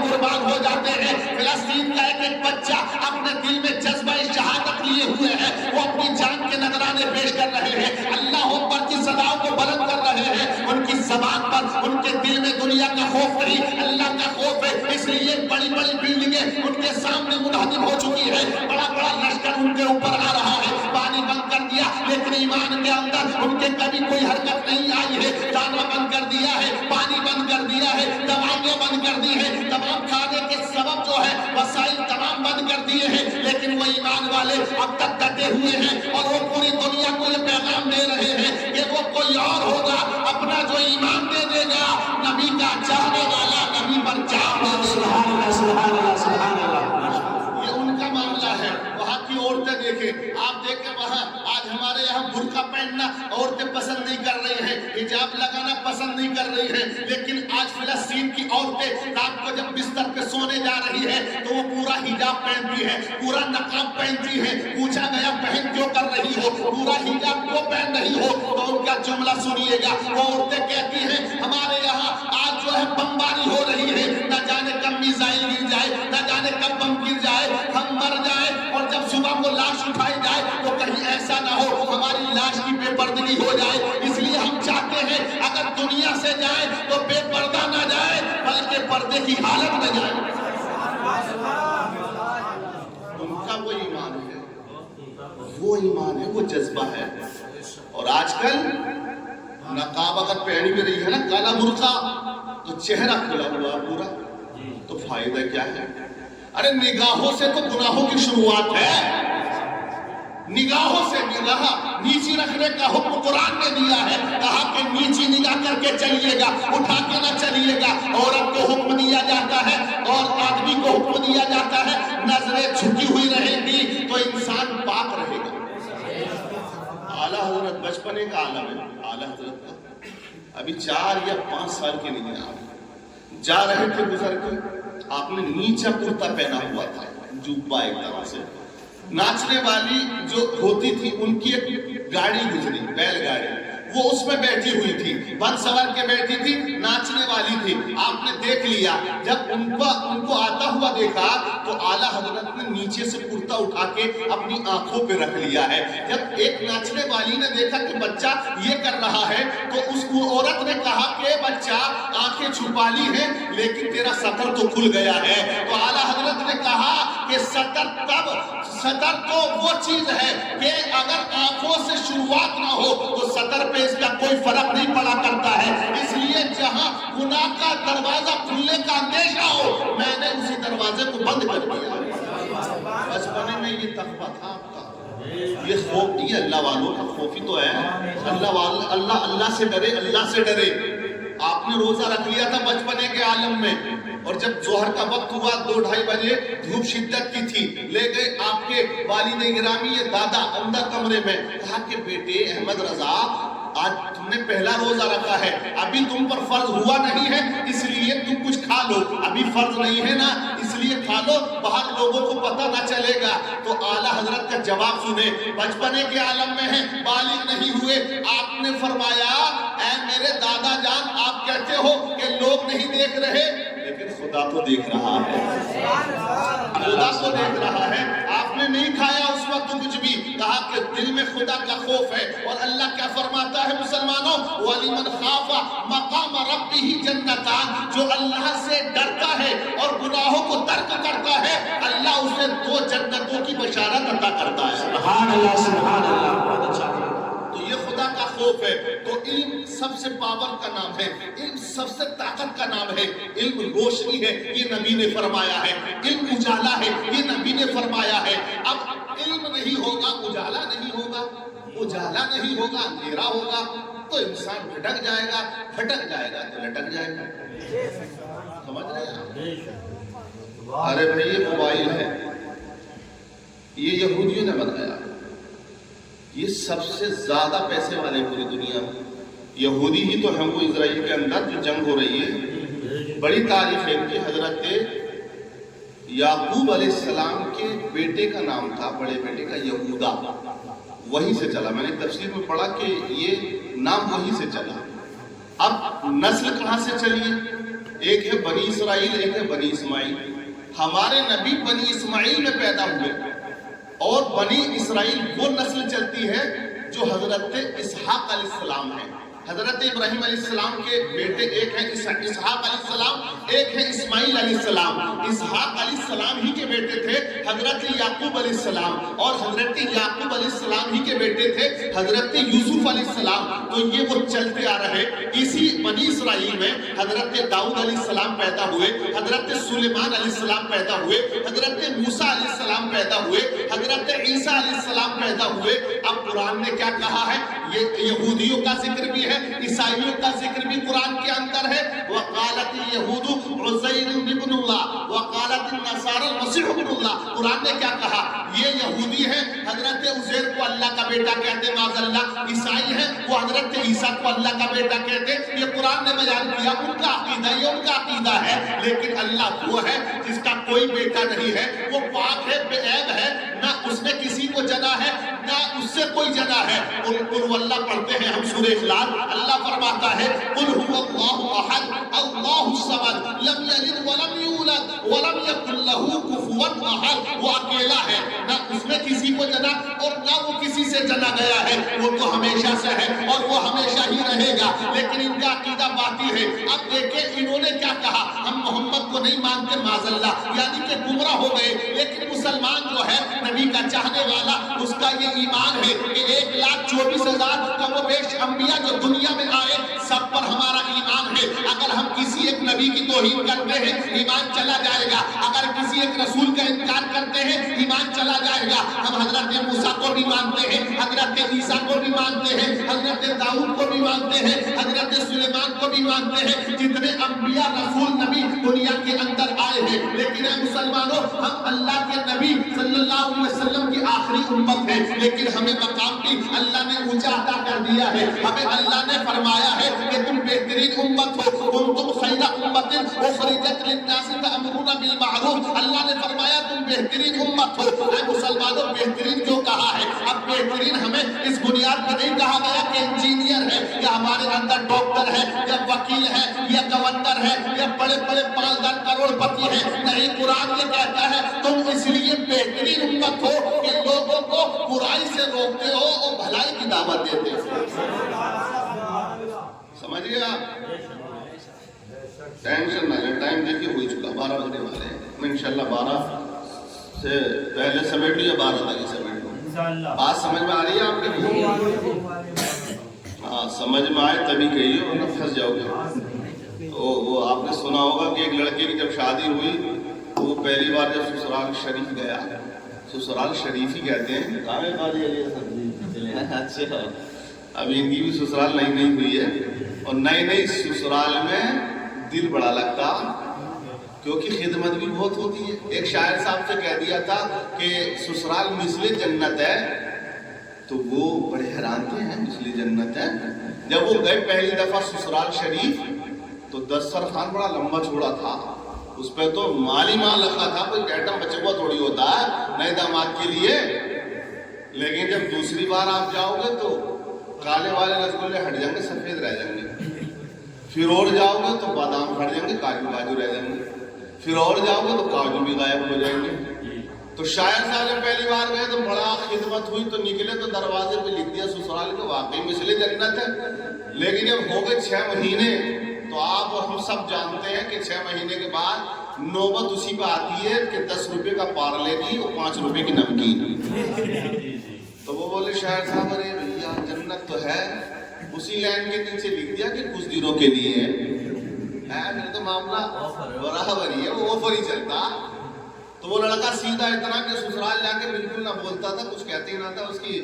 قربان ہو جاتے ہیں۔ فلسطین کا ایک بچہ اپنے دل میں جذبہ شہادت لیے ہوئے ہے، وہ اپنی جان کے نذرانے پیش کر رہے ہیں، اللہ اکبر کی صداؤں کو بلند کر رہے ہیں۔ ان کی زبان پر، ان کے دل میں دنیا کا خوف نہیں، اللہ کا خوف ہے۔ اس لیے بڑی بڑی بلڈنگیں ان کے سامنے منہدم ہو چکی ہے، بڑا بڑا لشکر ان کے اوپر آ رہا ہے۔ پانی بند کر دیا لیکن ایمان کے اندر ان کے کبھی کوئی حرکت نہیں آئی ہے، کھانا بند کر دیا ہے، پانی بند کر دیا ہے، دوائیاں بند کر دی ہیں، تمام کھانے کے سبب جو ہے وسائل تمام بند کر دیے ہیں، لیکن وہ ایمان والے اب تک ڈٹے ہوئے ہیں اور وہ پوری دنیا کو یہ پیغام دے رہے ہیں کہ وہ کوئی اور ہوگا، اپنا جو ایمان دے دے گا نبی کا چاہنے والا نبی پر جان دے دے گا۔ سبحان اللہ سبحان اللہ سبحان اللہ۔ یہ ان کا معاملہ ہے۔ وہاں کی عورتیں دیکھیں، آپ دیکھیں وہاں آج ہمارے یہاں برقع پہننا عورتیں پسند نہیں کر رہی ہیں، حجاب لگانا پسند نہیں کر رہی ہیں، لیکن آج فلسطین کی عورتیں رات کو جب بستر پہ سونے جا رہی ہے تو وہ پورا حجاب پہنتی ہے، پورا نقاب پہنتی ہے۔ پوچھا گیا بہن کیوں کر رہی ہو، پورا حجاب کیوں پہن رہی ہو؟ تو ان کا جملہ سنیے گا، وہ عورتیں کہتی ہیں ہمارے یہاں آج جو ہے بمباری ہو رہی ہے، نہ جانے کب میزائل گر جائے، نہ جانے کب بم گر جائے، ہم مر جائیں، اور جب صبح کو لاش اٹھائی جائے تو کہیں ایسا نہ ہو ہماری لاش کی بے پردگی ہو جائے، اس لیے ہم چاہتے ہیں اگر دنیا سے جائے تو بے پردہ نہ جائے بلکہ پردے کی حالت میں جائے۔ ان کا وہ ایمان ہے، وہ ایمان ہے، وہ جذبہ ہے۔ اور آج کل نقاب اگر پہنی بھی رہی ہے نا کالا برقع تو چہرہ کھلا ہوا پورا، تو فائدہ کیا ہے؟ ارے نگاہوں سے تو گناہوں کی شروعات ہے، نگاہوں سے نگاہ نیچی رکھنے کا حکم قرآن نے دیا ہے، کہا کہ نیچی نگاہ کر کے چلیے گا، اٹھا کے نہ چلیے گا۔ عورت کو حکم دیا جاتا ہے اور آدمی کو حکم دیا جاتا ہے نظریں جھکی ہوئی رہیں گی تو انسان پاک رہے گا۔ اعلیٰ حضرت بچپنے کا عالم ہے، اعلیٰ حضرت کا ابھی 4 یا 5 سال کے نہیں آپ جا رہے تھے گزر کے، آپ نے نیچا کرتا پہنا ہوا تھا، جوبا ایک طرح سے۔ ناچنے والی جو ہوتی تھی ان کی ایک گاڑی گزری، بیل گاڑی، وہ اس میں بیٹھی ہوئی تھی، بن سور کے بیٹھی تھی، ناچنے والی تھی۔ آپ نے دیکھ لیا، جب ان کو آتا ہوا دیکھا تو اعلیٰ حضرت نے نیچے سے کرتا اٹھا کے اپنی آنکھوں پہ رکھ لیا ہے۔ جب ایک ناچنے والی نے دیکھا کہ بچہ یہ کر رہا ہے تو اس عورت نے کہا کہ بچہ آنکھیں چھپا لی ہیں لیکن تیرا سطر تو کھل گیا ہے۔ تو اعلیٰ حضرت نے کہا کہ سطر تو وہ چیز ہے کہ اگر آنکھوں سے شروعات نہ ہو تو سطر پہ اس کا کوئی فرق نہیں پڑا کرتا ہے، اس لیے جہاں گناہ کا دروازہ کھلنے کا اندیشہ ہو میں نے اسی دروازے کو بند کر دیا۔ بچپنے میں یہ تقویٰ تھا آپ کا، یہ خوف، یہ اللہ والوں کا خوف ہی تو ہے۔ اللہ سے ڈرے، اللہ سے ڈرے۔ آپ نے روزہ رکھ لیا تھا بچپنے کے عالم میں، اور جب ظہر کا وقت ہوا 2-2:30 بجے دھوپ شدت کی تھی، لے گئے آپ کے والد گرامی یہ دادا اندر کمرے میں، کہا کہ بیٹے احمد رضا آج تم نے پہلا روزہ رکھا ہے، ابھی تم پر فرض ہوا نہیں ہے اس لیے تم کچھ کھا لو، ابھی فرض نہیں ہے نا اس لیے کھا لو، باہر لوگوں کو پتہ نہ چلے گا۔ تو اعلیٰ حضرت کا جواب سنے، بچپنے کے عالم میں ہیں، بالغ نہیں ہوئے، آپ نے فرمایا اے میرے دادا جان آپ کہتے ہو کہ لوگ نہیں دیکھ رہے لیکن خدا تو دیکھ رہا ہے، خدا تو دیکھ رہا ہے۔ آپ نے نہیں کھایا اس وقت کچھ بھی، کہا کہ دل میں خدا کا خوف ہے، اور اللہ کیا فرماتا ہے مسلمانوں، وَلِمَنْ خَافَ مَقَامَ رَبِّهِ جَنَّتَانِ، جو اللہ سے ڈرتا ہے اور گناہوں کو ترک کرتا ہے اللہ اسے 2 جنتوں کی بشارت عطا کرتا ہے۔ سبحان اللہ سبحان اللہ، بہت اچھا۔ تو یہ خدا کا خوف ہے۔ تو علم سب سے پاور کا نام ہے، علم سب سے طاقت کا نام ہے، علم روشنی ہے یہ نبی نے فرمایا ہے، علم اجالا ہے یہ نبی نے فرمایا ہے۔ اب علم نہیں ہوگا اجالا نہیں ہوگا، اجالا نہیں ہوگا اندھیرا ہوگا تو انسان بھٹک جائے گا تو لٹک جائے گا۔ سمجھ رہے ہیں؟ ارے بھائی یہ موبائل ہے، یہ یہودیوں نے بنایا، یہ سب سے زیادہ پیسے والے پوری دنیا میں یہودی ہی تو ہیں، وہ اسرائیل کے اندر جو جنگ ہو رہی ہے، بڑی تاریخ ہے ان کی۔ حضرت یعقوب علیہ السلام کے بیٹے کا نام تھا، بڑے بیٹے کا یہودا، وہیں سے چلا، میں نے تفسیر میں پڑھا کہ یہ نام وہیں سے چلا۔ اب نسل کہاں سے چلی ہے؟ ایک ہے بنی اسرائیل، ایک ہے بنی اسماعیل۔ ہمارے نبی بنی اسماعیل میں پیدا ہوئے، اور بنی اسرائیل وہ نسل چلتی ہے جو حضرت اسحاق علیہ السلام ہے۔ حضرت ابراہیم علیہ السلام کے بیٹے ایک ہے اسحاق علیہ السلام، ایک ہے اسماعیل علیہ السلام۔ اسحاق علیہ السلام ہی کے بیٹے تھے حضرت یعقوب علیہ السلام، اور حضرت یعقوب علیہ السلام ہی کے بیٹے تھے حضرت یوسف علیہ السلام۔ تو یہ وہ چلتے آ رہے، اسی بنی اسرائیل میں حضرت داؤد علیہ السلام پیدا ہوئے، حضرت سلیمان علیہ السلام پیدا ہوئے، حضرت موسیٰ علیہ السلام پیدا ہوئے، حضرت عیسیٰ علیہ السلام پیدا ہوئے۔ اب قرآن نے کیا کہا ہے؟ یہ یہودیوں کا ذکر بھی ہے ہے، عیسائیوں کا ذکر بھی قرآن کے اندر ہے. وقالت الیہود عزیر ابن اللہ وقالت النصارى المسیح ابن اللہ. قرآن نے کیا کہا؟ یہ یہودی ہیں، حضرت عزیر کو اللہ کا بیٹا کہتے معاذ اللہ. عیسائی ہیں، وہ حضرت عیسیٰ کو اللہ کا بیٹا کہتے. یہ قرآن نے بیان کیا، ان کا عقیدہ یہ ان کا عقیدہ ہے. لیکن اللہ وہ ہے جس کا کوئی بیٹا نہیں ہے، وہ پاک ہے، بے عیب ہے، نہ اس نے کسی کو جنا ہے نہ اس سے کوئی جنا ہے. قل واللہ پڑھتے ہیں ہم سورہ اخلاص. اللہ فرماتا ہے قل هو اللہ احد اللہ الصمد لم یلد ولم یولد ولم یکن له کفوا احد. وہ اکیلا ہے، نہ اس نے کسی کو جنا اور نہ وہ کسی سے جنا گیا ہے. وہ تو ہمیشہ سے ہے اور وہ ہمیشہ ہی رہے گا. لیکن ان کا عقیدہ باطل ہے. اب دیکھیں انہوں نے کیا کہا؟ ہم محمد کو نہیں مانتے معاذ اللہ، یعنی کہ گمراہ ہو گئے. لیکن مسلمان جو ہے نبی کا چاہنے والا، اس کا یہ ایمان ہے کہ 1,24,000 کم و بیش انبیاء جو دنیا میں آئے سب پر ہمارا ایمان ہے. اگر ہم کسی ایک نبی کی توہین کرتے ہیں ایمان چلا جائے گا. اگر کسی ایک رسول کا انکار کرتے ہیں ایمان چلا جائے گا. ہم حضرت موسیٰ کو بھی مانتے ہیں، حضرت عیسیٰ کو بھی مانتے ہیں، حضرت داؤد کو بھی مانتے ہیں، حضرت سلیمان کو بھی مانتے ہیں. جتنے انبیاء رسول نبی دنیا کے اندر آئے ہیں. لیکن اے مسلمانوں، ہم اللہ کے نبی صلی اللہ علیہ وسلم کی آخری امت ہے. لیکن ہمیں مقام بھی اللہ نے اونچا عطا کر دیا ہے. ہمیں اللہ نے فرمایا ہے کہ تم بہترین امت ہو. کنتم خیر امت اخرجت للناس تأمرون بالمعروف. اللہ نے فرمایا تم بہترین امت ہو. اے مسلمانوں، بہترین جو کہا ہے، اب بہترین ہمیں اس بنیاد پر نہیں کہا گیا کہ انجینئر ہے یا ہمارے اندر ڈاکٹر ہے یا وکیل ہے یا گورنر ہے یا بڑے بڑے 5,000 کروڑ پتی ہے. نہیں، قرآن یہ کہتا ہے تم اس لیے بہترین امت ہو کہ لوگوں کو برائی سے روکتے ہو اور بھلائی کی دعوت دیتے ہو. سمجھئے آپ؟ ٹینشن نہ لیں، ٹائم دیکھیں ہو چکا 12 بجنے والے ہیں. میں انشاءاللہ 12 سے پہلے سمیٹ لوں یا 12 تک ہی سمیٹ لوں؟ بات سمجھ میں آ رہی ہے آپ کے لیے؟ ہاں، سمجھ میں آئے تبھی کہیے ورنہ پھنس جاؤ گے. وہ آپ نے سنا ہوگا کہ ایک لڑکے کی جب شادی ہوئی تو وہ پہلی بار جب سسرال شریف گیا، سسرال شریف ہی کہتے ہیں. اچھا، ابھی ان کی بھی سسرال نئی نئی ہوئی ہے اور نئی نئی سسرال میں دل بڑا لگتا کیونکہ خدمت بھی بہت ہوتی ہے. ایک شاعر صاحب سے کہہ دیا تھا کہ سسرال مثل جنت ہے، تو وہ بڑے حیران تھے ہیں مثل جنت ہے. جب وہ گئے پہلی دفعہ سسرال شریف تو دسترخوان بڑا لمبا چھوڑا تھا، اس پہ تو مال ہی مال رکھا تھا. کوئی ایٹم بچے ہوا تھوڑی ہوتا ہے نئے داماد کے لیے. لیکن جب دوسری بار آپ جاؤ گے تو کالے والے رسگلے ہٹ جائیں گے، سفید رہ جائیں گے. پھر اور جاؤ گے تو بادام ہٹ جائیں گے، کاجو کاجو رہ جائیں گے. پھر اور جاؤ گے تو کاجو بھی غائب ہو جائیں گے. تو شاعر صاحب جب پہلی بار گئے تو بڑا خدمت ہوئی تو نکلے تو دروازے پہ لکھ دیا سسرال کے واقعی مثل جنت ہے. لیکن جب ہو گئے 6 مہینے تو آپ اور ہم سب جانتے ہیں کہ 6 مہینے کے بعد نوبت اسی پہ آتی ہے کہ 10 روپے کا پارلے کی اور 5 روپے کی نمکین. تو وہ بولے شاعر صاحب ارے بھیا جنت تو ہے، اسی لائن کے نیچے لکھ دیا کہ کچھ دنوں کے لیے ہے. میرے تو معاملہ برابر ہی ہے، وہ آفر ہی چلتا. تو وہ لڑکا سیدھا اتنا کہ سسرال جا کے بالکل نہ بولتا تھا، کچھ کہتے ہی نہ تھا. اس کی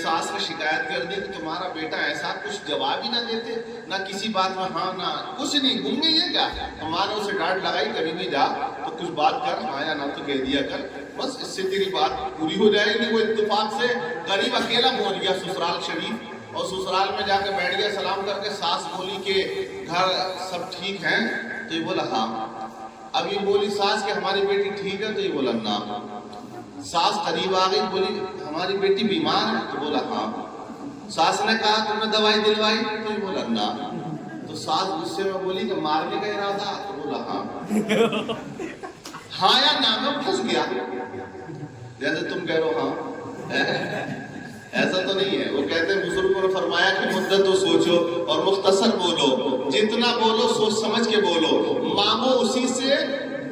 ساس نے شکایت کر دی کہ تمہارا بیٹا ایسا، کچھ جواب ہی نہ دیتے، نہ کسی بات میں ہاں نہ کچھ نہیں. گم گئی ہے کیا؟ ہمارا نے اسے ڈانٹ لگائی کبھی بھی جا تو کچھ بات کر، ہاں یا نہ تو کہہ دیا کر، بس اس سے تیری بات پوری ہو جائے گی. وہ اتفاق سے قریب اکیلا پہنچ گیا سسرال شریف اور سسرال میں جا کے بیٹھ گیا. سلام کر کے ساس بولی کہ گھر سب ٹھیک ہیں؟ تو یہ بولا ہاں. اب یہ بولی ساس کہ ہماری بیٹی ٹھیک ہے؟ تو یہ بولا نہ. ساس قریب آ گئی، بولی ہماری بیٹی بیمار ہے؟ تو بولا ہاں. ساس نے کہا تم نے دوائی دلوائی؟ تو یہ بولا نہ. تو ساس غصے میں بولی کہ مارنے کا ارادہ؟ تو بولا ہاں. ہاں یا نہ میں پھنس گیا. جیسے تم کہہ رہو ہاں، ایسا تو نہیں ہے. وہ کہتے ہیں بزرگوں نے فرمایا کہ مدت تو سوچو اور مختصر بولو، جتنا بولو سوچ سمجھ کے بولو. مانگو اسی سے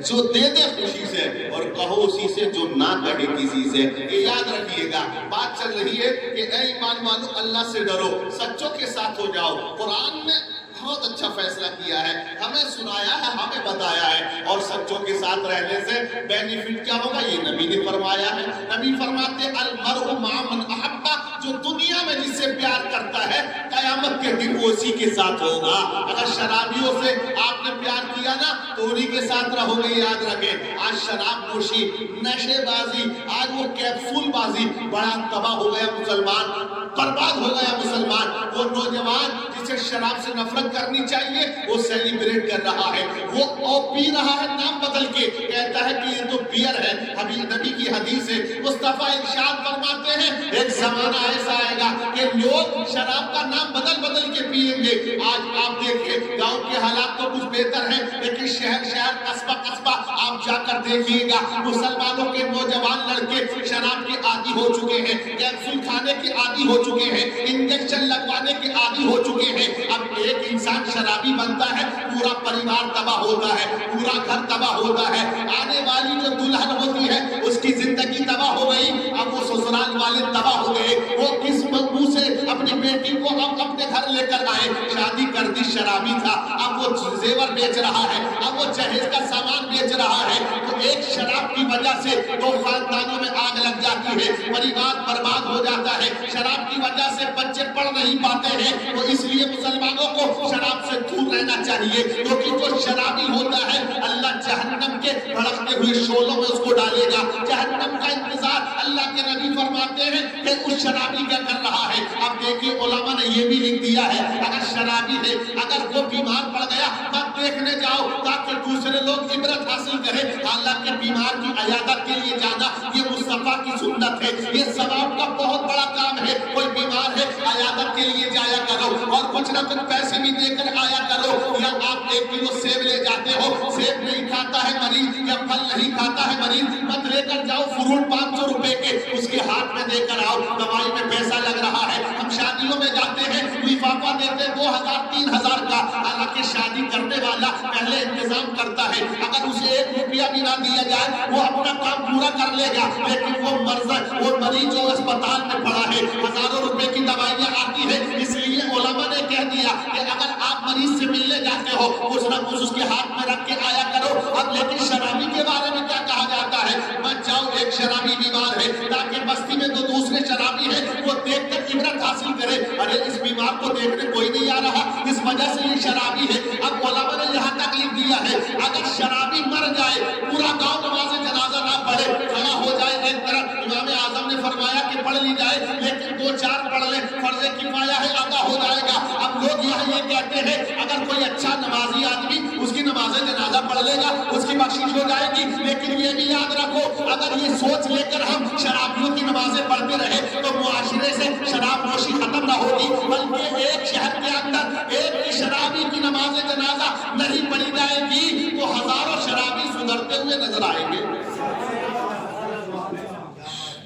جو دے دے خوشی سے اور کہو اسی سے جو نہ کہے کسی سے. یہ یاد رکھیے گا. بات چل رہی ہے کہ اے ایمان والو اللہ سے ڈرو، سچوں کے ساتھ ہو جاؤ. قرآن نے بہت اچھا فیصلہ کیا ہے، ہمیں سنایا ہے، ہمیں بتایا ہے. اور سچوں کے ساتھ رہنے سے بینیفٹ کیا ہوگا یہ نبی نے فرمایا ہے. نبی فرماتے المرء مع من احب، جو دنیا میں جس سے پیار کرتا ہے قیامت کے کے دن وہ اسی کے ساتھ ہوگا. اگر شرابیوں سے آپ نے پیار کیا نا تو انہی کے ساتھ رہو گے. یاد رکھیں آج شراب نوشی, نشے بازی, آج وہ کیپسول بازی, بڑا تباہ ہو گیا مسلمان, برباد ہو گیا مسلمان. وہ نوجوان جسے شراب سے نفرت کرنی چاہیے وہ سیلیبریٹ کر رہا ہے, وہ پی رہا ہے نام بدل کے, کہتا ہے کہ یہ تو بیئر ہے. ابھی نبی کی حدیث ہے, مصطفیٰ ارشاد فرماتے ہیں ایک زمانہ ایسا آئے گا کہ لوگ شراب کا نام بدل بدل کے پیئیں گے. آج آپ دیکھیں گاؤں کے حالات تو کچھ بہتر ہیں, لیکن شہر شہر قصبہ قصبہ آپ جا کر دیکھیے گا مسلمانوں کے نوجوان لڑکے شراب کے عادی ہو چکے ہیں, کیپسول کھانے کے عادی ہو چکے ہیں, انجیکشن لگوانے کے عادی ہو چکے ہیں. اب ایک انسان شرابی بنتا ہے پورا پریوار تباہ ہوتا ہے, پورا گھر تباہ ہوتا ہے. آنے والی جو دلہن ہوتی ہے اس کی زندگی تباہ ہو گئی. اب وہ سسرال والے تباہ ہو گئے. وہ کس منہ سے اپنی بیٹی کو اب اپنے گھر لے کر آئے؟ شادی کر دی شرابی تھا, اب وہ زیور بیچ رہا ہے, اب وہ جہیز کا سامان بیچ رہا ہے. تو ایک شراب کی وجہ سے دو خاندانوں میں آگ لگ جاتی ہے, پریوار برباد ہو جاتا ہے. شراب کی وجہ سے بچے پڑھ نہیں پاتے ہیں. تو اس لیے مسلمانوں کو شراب سے دور رہنا چاہیے, کیونکہ جو شرابی ہوتا ہے اللہ جہنم کے بھڑکتے ہوئے شعلوں میں اس کو ڈالے گا. جہنم کا انتظار اللہ کے نبی فرماتے ہیں کہ اس شرابی کیا کر رہا ہے. اب دیکھیے علماء نے یہ بھی لکھ دیا ہے اگر شرابی ہے, اگر وہ بیمار پڑ گیا مت دیکھنے جاؤ تاکہ دوسرے لوگ عبرت حاصل کریں. حالانکہ بیمار کی عیادت کے لیے جانا یہ مصطفیٰ کی سنت ہے, یہ ثواب کا بہت بڑا کام ہے. کوئی بیمار ہے عیادت کے لیے جایا کرو اور کچھ نہ کچھ پیسے بھی دے کر آیا کرو. یا آپ 1 کلو سیب لے جاتے ہو, سیب نہیں کھاتا ہے مریض یا پھل نہیں کھاتا ہے مریض, مت لے کر جاؤ فروٹ 500 روپے کے اس کے ہاتھ میں دے کر آؤ. دوائی میں پیسہ لگ رہا ہے. ہم شادیوں میں جاتے ہیں لفافہ دیتے 2000-3000 کا, حالانکہ شادی کرنے والا پہلے انتظام کرتا ہے. اگر اسے 1 روپیہ بھی نہ دیا جائے وہ اپنا کام پورا کر لے گا, لیکن وہ مریض جو اسپتال میں پڑا ہے ہزاروں روپے کی دوائیاں آتی ہے. اس لیے علماء نے کہہ دیا کہ اگر آپ مریض سے ملنے جاتے ہو کچھ نہ کچھ اس کے ہاتھ میں رکھ کے آیا کرو. اب لیکن شرابی کے بارے میں کیا کہا جاتا ہے؟ مت جاؤ, ایک شرابی بیمار ہے تاکہ بستی میں جو دوسرے شرابی ہیں وہ دیکھ کر عبرت حاصل کرے, ارے اس بیمار کو دیکھنے کوئی نہیں آ رہا, اس وجہ سے یہ شرابی ہے. اب علماء نے یہاں تک لکھ دیا ہے اگر شرابی مر جائے پورا گاؤں نماز جنازہ نہ پڑھے, کھڑا ہو جائے ایک طرف, امام اعظم نے فرمایا کہ پڑھ لی جائے لیکن 2-4 پڑھ لیں, فرض کفایہ ہے ادا ہو جائے گا. اب لوگ یہاں یہ کہتے ہیں اگر کوئی اچھا نمازی آدمی اس کی نماز جنازہ پڑھ لے گا اس کی بخشش ہو جائے گی. لیکن یہ بھی یاد رکھو اگر یہ سوچ لے کر ہم شرابیوں کی نمازیں پڑھتے رہے تو معاشرے سے شراب نوشی ختم نہ ہوگی, بلکہ ایک شہر کے اندر ایک شرابی کی نماز جنازہ نہیں پڑھی جائے گی تو ہزاروں شرابی سدھرتے ہوئے نظر آئیں گے.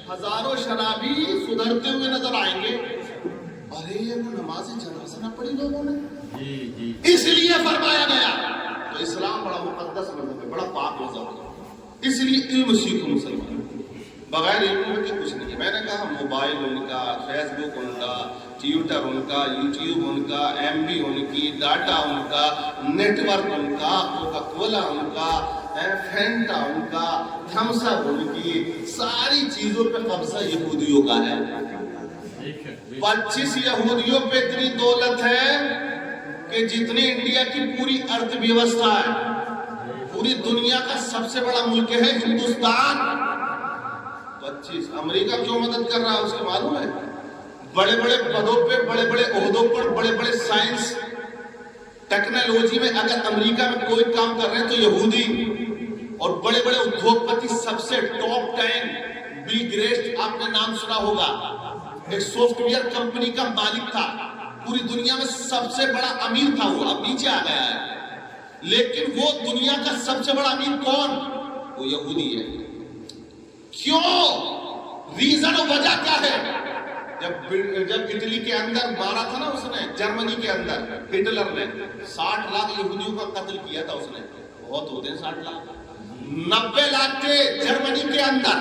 ہزاروں شرابی سدھرتے ہوئے نظر آئیں گے. ارے یہ نماز جنازہ نہ پڑھی لوگوں نے, اس لیے فرمایا گیا. تو اسلام بڑا مقدس مذہب ہے, بڑا پاک مذہب ہے, اس لیے علم سیکھو مسلمان. بغیر علم کے کچھ نہیں. میں نے کہا موبائل ان کا, فیس بک ان کا, ٹویٹر ان کا, یوٹیوب ان کا, ایم بی ان کی, ڈاٹا ان کا, نیٹ ورک ان کا, کوکا کولا ان کا, فینٹا ان کا, تھمس اپ ان کی, ساری چیزوں پہ قبضہ یہودیوں کا ہے. 25 یہودیوں پہ اتنی دولت ہے کہ جتنی انڈیا کی پوری ارتھ ویوستھا ہے, پوری دنیا کا سب سے بڑا ملک ہے ہندوستان. 25 امریکہ کیوں مدد کر رہا ہے اس کو معلوم ہے؟ بڑے بڑے پدوں پہ, بڑے بڑے عہدوں پر, بڑے بڑے سائنس ٹیکنالوجی میں اگر امریکہ میں کوئی کام کر رہے ہیں تو یہودی. اور بڑے بڑے ادھوگ پتی سب سے ٹاپ 10, بل گیٹس آپ نے نام سنا ہوگا, ایک سافٹ ویئر کمپنی کا مالک تھا, پوری دنیا میں سب سے بڑا امیر تھا. وہ اب نیچے آ گیا ہے, لیکن وہ دنیا کا سب سے بڑا امیر کون؟ وہ یہودی ہے. کیوں؟ ریزن و وجہ کیا ہے؟ جب اٹلی کے اندر مارا تھا نا اس نے, جرمنی کے اندر ہٹلر نے 60 لاکھ یہودیوں کا قتل کیا تھا اس نے. بہت ہوتے ہیں 60 لاکھ, 90 لاکھ تھے جرمنی کے اندر.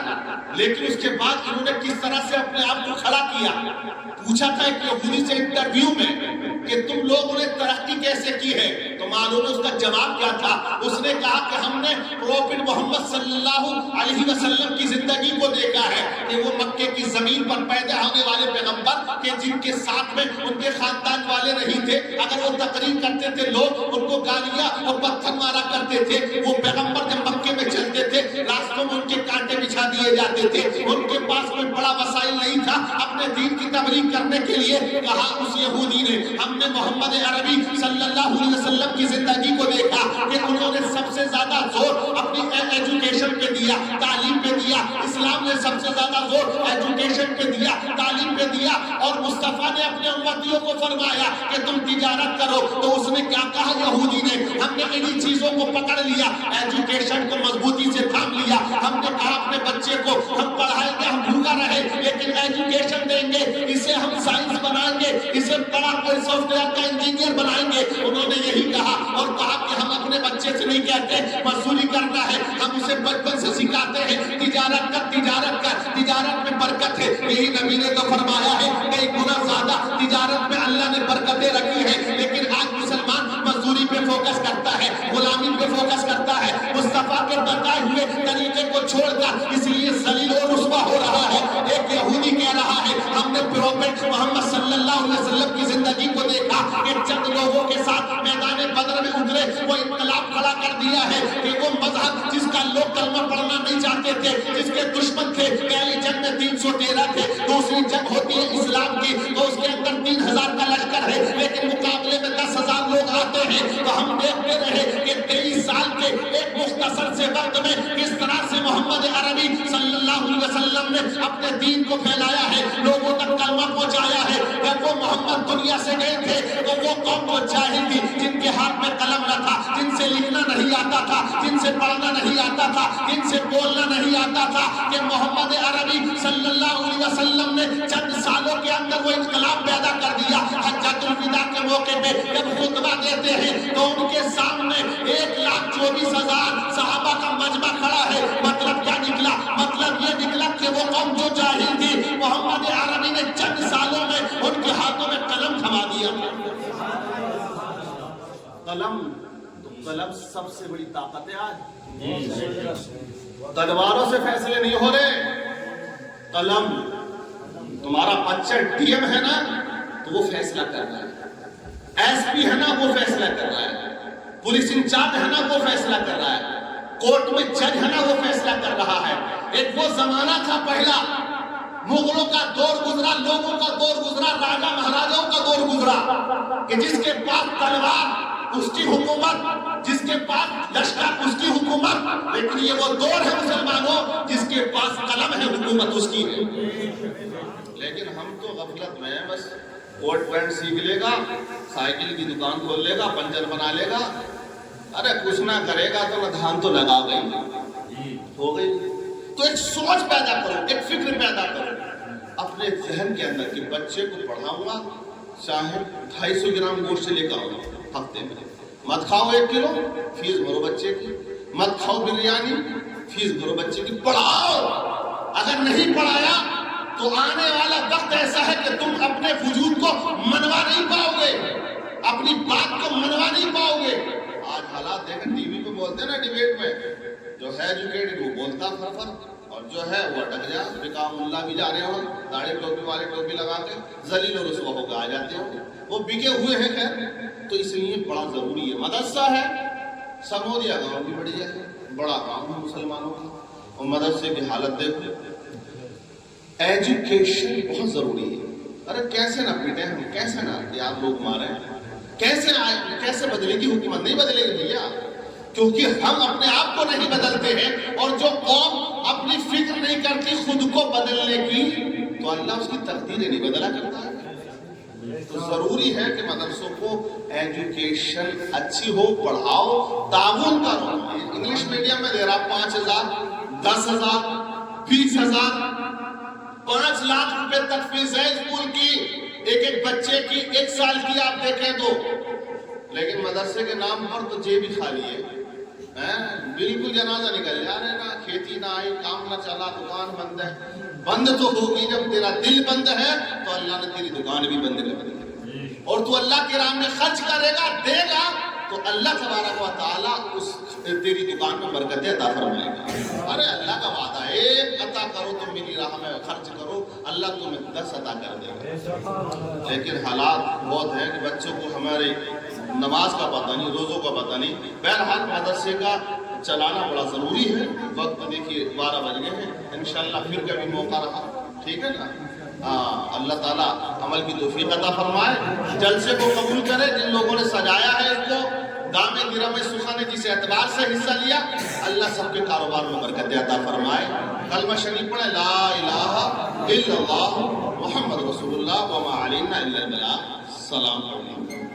لیکن اس کے بعد انہوں نے کس طرح سے اپنے آپ کو کھڑا کیا. پوچھا تھا ایک یہودی سے انٹرویو میں کہ تم لوگوں نے ترقی کیسے کی ہے, تو معلوم ہے اس کا جواب کیا تھا. اس نے کہا کہ ہم نے پروفٹ محمد صلی اللہ علیہ وسلم کی زندگی کو دیکھا ہے کہ وہ مکے کی زمین پر پیدا ہونے والے پیغمبر کہ جن کے ساتھ میں ان کے خاندان والے نہیں تھے، اگر وہ تقریر کرتے تھے لوگ ان کو گالیاں اور پتھر مارا کرتے تھے. وہ پیغمبر جب مکے میں چلتے تھے راستوں میں ان کے کانٹے بچھا دیے جاتے تھے. ان کے پاس کوئی بڑا وسائل نہیں تھا اپنے دین کی تبلیغ کرنے کے لیے. کہا اس یہودی نے ہم نے محمد عربی صلی اللہ علیہ وسلم کی زندگی کو دیکھا کہ انہوں نے سب سے زیادہ زور اپنی ایجوکیشن پہ دیا، تعلیم پہ دیا. اسلام نے سب سے زیادہ زور ایجوکیشن پہ دیا، تعلیم پہ دیا. اور مصطفیٰ نے اپنے امتیوں کو فرمایا کہ تم تجارت کرو. تو اس نے کیا کہا یہودی نے؟ ہم نے انہی چیزوں کو پکڑ لیا، ایجوکیشن کو مضبوطی سے تھام لیا. ہم نے کہا اپنے بچے کو ہم پڑھائیں گے، ہم بھوکا رہے لیکن ایجوکیشن دیں گے، اسے ہم سائنس بنائیں گے، اسے بڑا کوئی سافٹ ویئر کا انجینئر بنائیں گے. انہوں نے یہی کہا اور کہا کہ ہم اپنے بچے سے نہیں کہتے مزدوری کرنا ہے، ہم اسے بچپن سے سکھاتے ہیں تجارت کر، تجارت کر، تجارت میں برکت ہے. یہی نبی نے تو فرمایا ہے کئی گنا زیادہ تجارت میں اللہ نے برکتیں رکھی ہیں. لیکن آج مسلمان مزدوری پہ فوکس کرتا ہے، غلامی پہ فوکس کرتا ہے، مصطفیٰ کے بتائے ہوئے طریقے کو چھوڑ کر، اس لیے ذلیل و رسوا ہو رہا ہے. ایک یہودی کہہ رہا ہے ہم نے پروفیٹ محمد صلی اللہ علیہ وسلم کی زندگی کو دیکھا کہ چند لوگوں کے ساتھ میدان بدر میں اترے، وہ انقلاب کھڑا کر دیا ہے کہ وہ مذہب جس کا لوگ کلمہ پڑھنا نہیں چاہتے تھے، جس کے دشمن تھے. پہلی جنگ میں 313 تھے، دوسری جنگ ہوتی ہے اسلام کی تو اس کے اندر 3000 کا لشکر ہے لیکن مقابلے میں 10,000 لوگ آتے ہیں. تو ہم دیکھتے رہے کہ 23 سال کے ایک مختصر سے وقت میں کس طرح سے محمد عربی صلی اللہ علیہ وسلم نے اپنے دین کو پھیلایا ہے، لوگوں تک کلمہ پہنچایا ہے. جب وہ محمد دنیا سے گئے تھے تو وہ قوم وہ جاہل تھی جن کے ہاتھ میں قلم نہ تھا، جن سے لکھنا نہیں آتا تھا، جن سے پڑھنا نہیں آتا تھا، جن سے بولنا نہیں آتا تھا. کہ محمد عربی صلی اللہ علیہ وسلم نے چند سالوں کے اندر وہ انقلاب پیدا کر دیا. حجۃ الوداع کے موقع پہ جب خطبہ دیتے ہیں تو ان کے سامنے 1,24,000 صحابہ کا مجمع کھڑا ہے. مطلب کیا نکلا؟ مطلب یہ نکلا کہ وہ قوم جو جاہل تھی محمد عربی نے چند سالوں میں ان کے ہاتھوں میں قلم تھما دیا. قلم سب سے بڑی طاقت ہے. آج تلواروں سے فیصلے نہیں ہو رہے، قلم. تمہارا بچہ ڈی ایم ہے نا تو وہ فیصلہ کر رہا ہے، ایس پی ہے نا وہ فیصلہ کر رہا ہے، پولیس انچارج ہے نا وہ فیصلہ کر رہا ہے، کورٹ میں جج ہے نا وہ فیصلہ کر رہا ہے. ایک وہ زمانہ تھا پہلا، مغلوں کا دور گزرا، لوگوں کا دور گزرا، راجا مہاراجاؤں کا دور گزرا کہ جس کے پاس تلوار اس کی حکومت، جس کے پاس لشکر اس کی حکومت. لیکن یہ وہ دور ہے مسلمانوں جس کے پاس قلم ہے، حکومت اس کی ہے. لیکن ہم تو غفلت میں ہیں، بس کوٹ پینٹ سیکھ لے گا، سائیکل کی دکان کھول لے گا، پنچر بنا لے گا، ارے کچھ نہ کرے گا تو نہ دھان تو لگا گئی ہو گئی. تو ایک سوچ پیدا کرو، ایک فکر پیدا کرو اپنے ذہن کے اندر کہ بچے کو پڑھاؤں گا چاہے 250 گرام گوشت سے لے کر آؤں گا ہفتے میں، مت کھاؤ 1 کلو، فیس بھرو بچے کی، مت کھاؤ بریانی، فیس بھرو بچے کی، پڑھاؤ. اگر نہیں پڑھایا تو آنے والا وقت ایسا ہے کہ تم اپنے وجود کو منوا نہیں پاؤ گے، اپنی بات کو منوا نہیں پاؤ گے. آج حالات دیکھیں، ٹی وی پہ بولتے ہیں نا ڈیبیٹ میں، جو ہے ایجوکیٹڈ وہ بولتا فرفر اور جو ہے وہ اٹک جا. رکام اللہ بھی جا رہے ہوں، داڑھی ٹوپی والے ٹوپی لگا کے ذلیل و رسوا ہو کے آ جاتے ہوں، وہ بکے ہوئے ہیں. خیر تو اس لیے بڑا ضروری ہے. مدرسہ ہے، سمودیا گاؤں کی بڑی ہے، بڑا کام ہے مسلمانوں کا. اور مدرسے کی حالت دیکھو، ایجوکیشن بہت ضروری ہے. ارے کیسے نہ پیٹیں ہم، کیسے نہ آپ لوگ ماریں، کیسے بدلے گی حکومت؟ نہیں بدلے گی بھیا، کیونکہ ہم اپنے آپ کو نہیں بدلتے ہیں. اور جو قوم اپنی فکر نہیں کرتی خود کو بدلنے کی تو اللہ اس کی تقدیریں نہیں بدلا کرتا ہے. تو ضروری ہے کہ مدرسوں کو ایجوکیشن اچھی ہو، پڑھاؤ، تعاون کرو. انگلش میڈیم میں دے رہا 5,000 10,000 20,000 5 لاکھ روپے تک فیس ہے اسکول کی، ایک بچے کی 1 سال کی آپ دیکھیں تو. لیکن مدرسے کے نام پر تو جیب ہی خالی ہے. بالکل جنازہ نکل جا رہے نا، کھیتی نہ آئی، کام نہ چلا، دکان بند ہے. بند تو ہوگی جب تیرا دل بند ہے تو اللہ نے تیری دکان بھی بند کر دی. اور تو اللہ کے راہ میں خرچ کرے گا، دے گا تو اللہ تبارک و تعالیٰ اس تیری دکان میں برکتیں عطا فرمائے گا۔ ارے اللہ کا وعدہ ہے، ایک عطا کرو تو میری راہ میں خرچ کرو، اللہ تمہیں 10 عطا کر دے گا۔ لیکن حالات بہت ہیں کہ بچوں کو ہمارے نماز کا پتہ نہیں، روزوں کا پتہ نہیں۔ بہرحال مدرسے کا چلانا بڑا ضروری ہے۔ وقت دیکھیے 12 بج گئے ہیں، انشاءاللہ پھر کبھی موقع رہا، ٹھیک ہے نا؟ اللہ تعالیٰ عمل کی توفیق عطا فرمائے، جلسے کو قبول کرے۔ جن لوگوں نے سجایا ہے اس کو، دامے درم سخن نے جس اعتبار سے حصہ لیا، اللہ سب کے کاروبار میں برکت عطا فرمائے۔ کلمہ شریف پڑھیں، لا الہ الا اللہ محمد رسول اللہ وما علینا الا البلاغ۔ السلام علیکم۔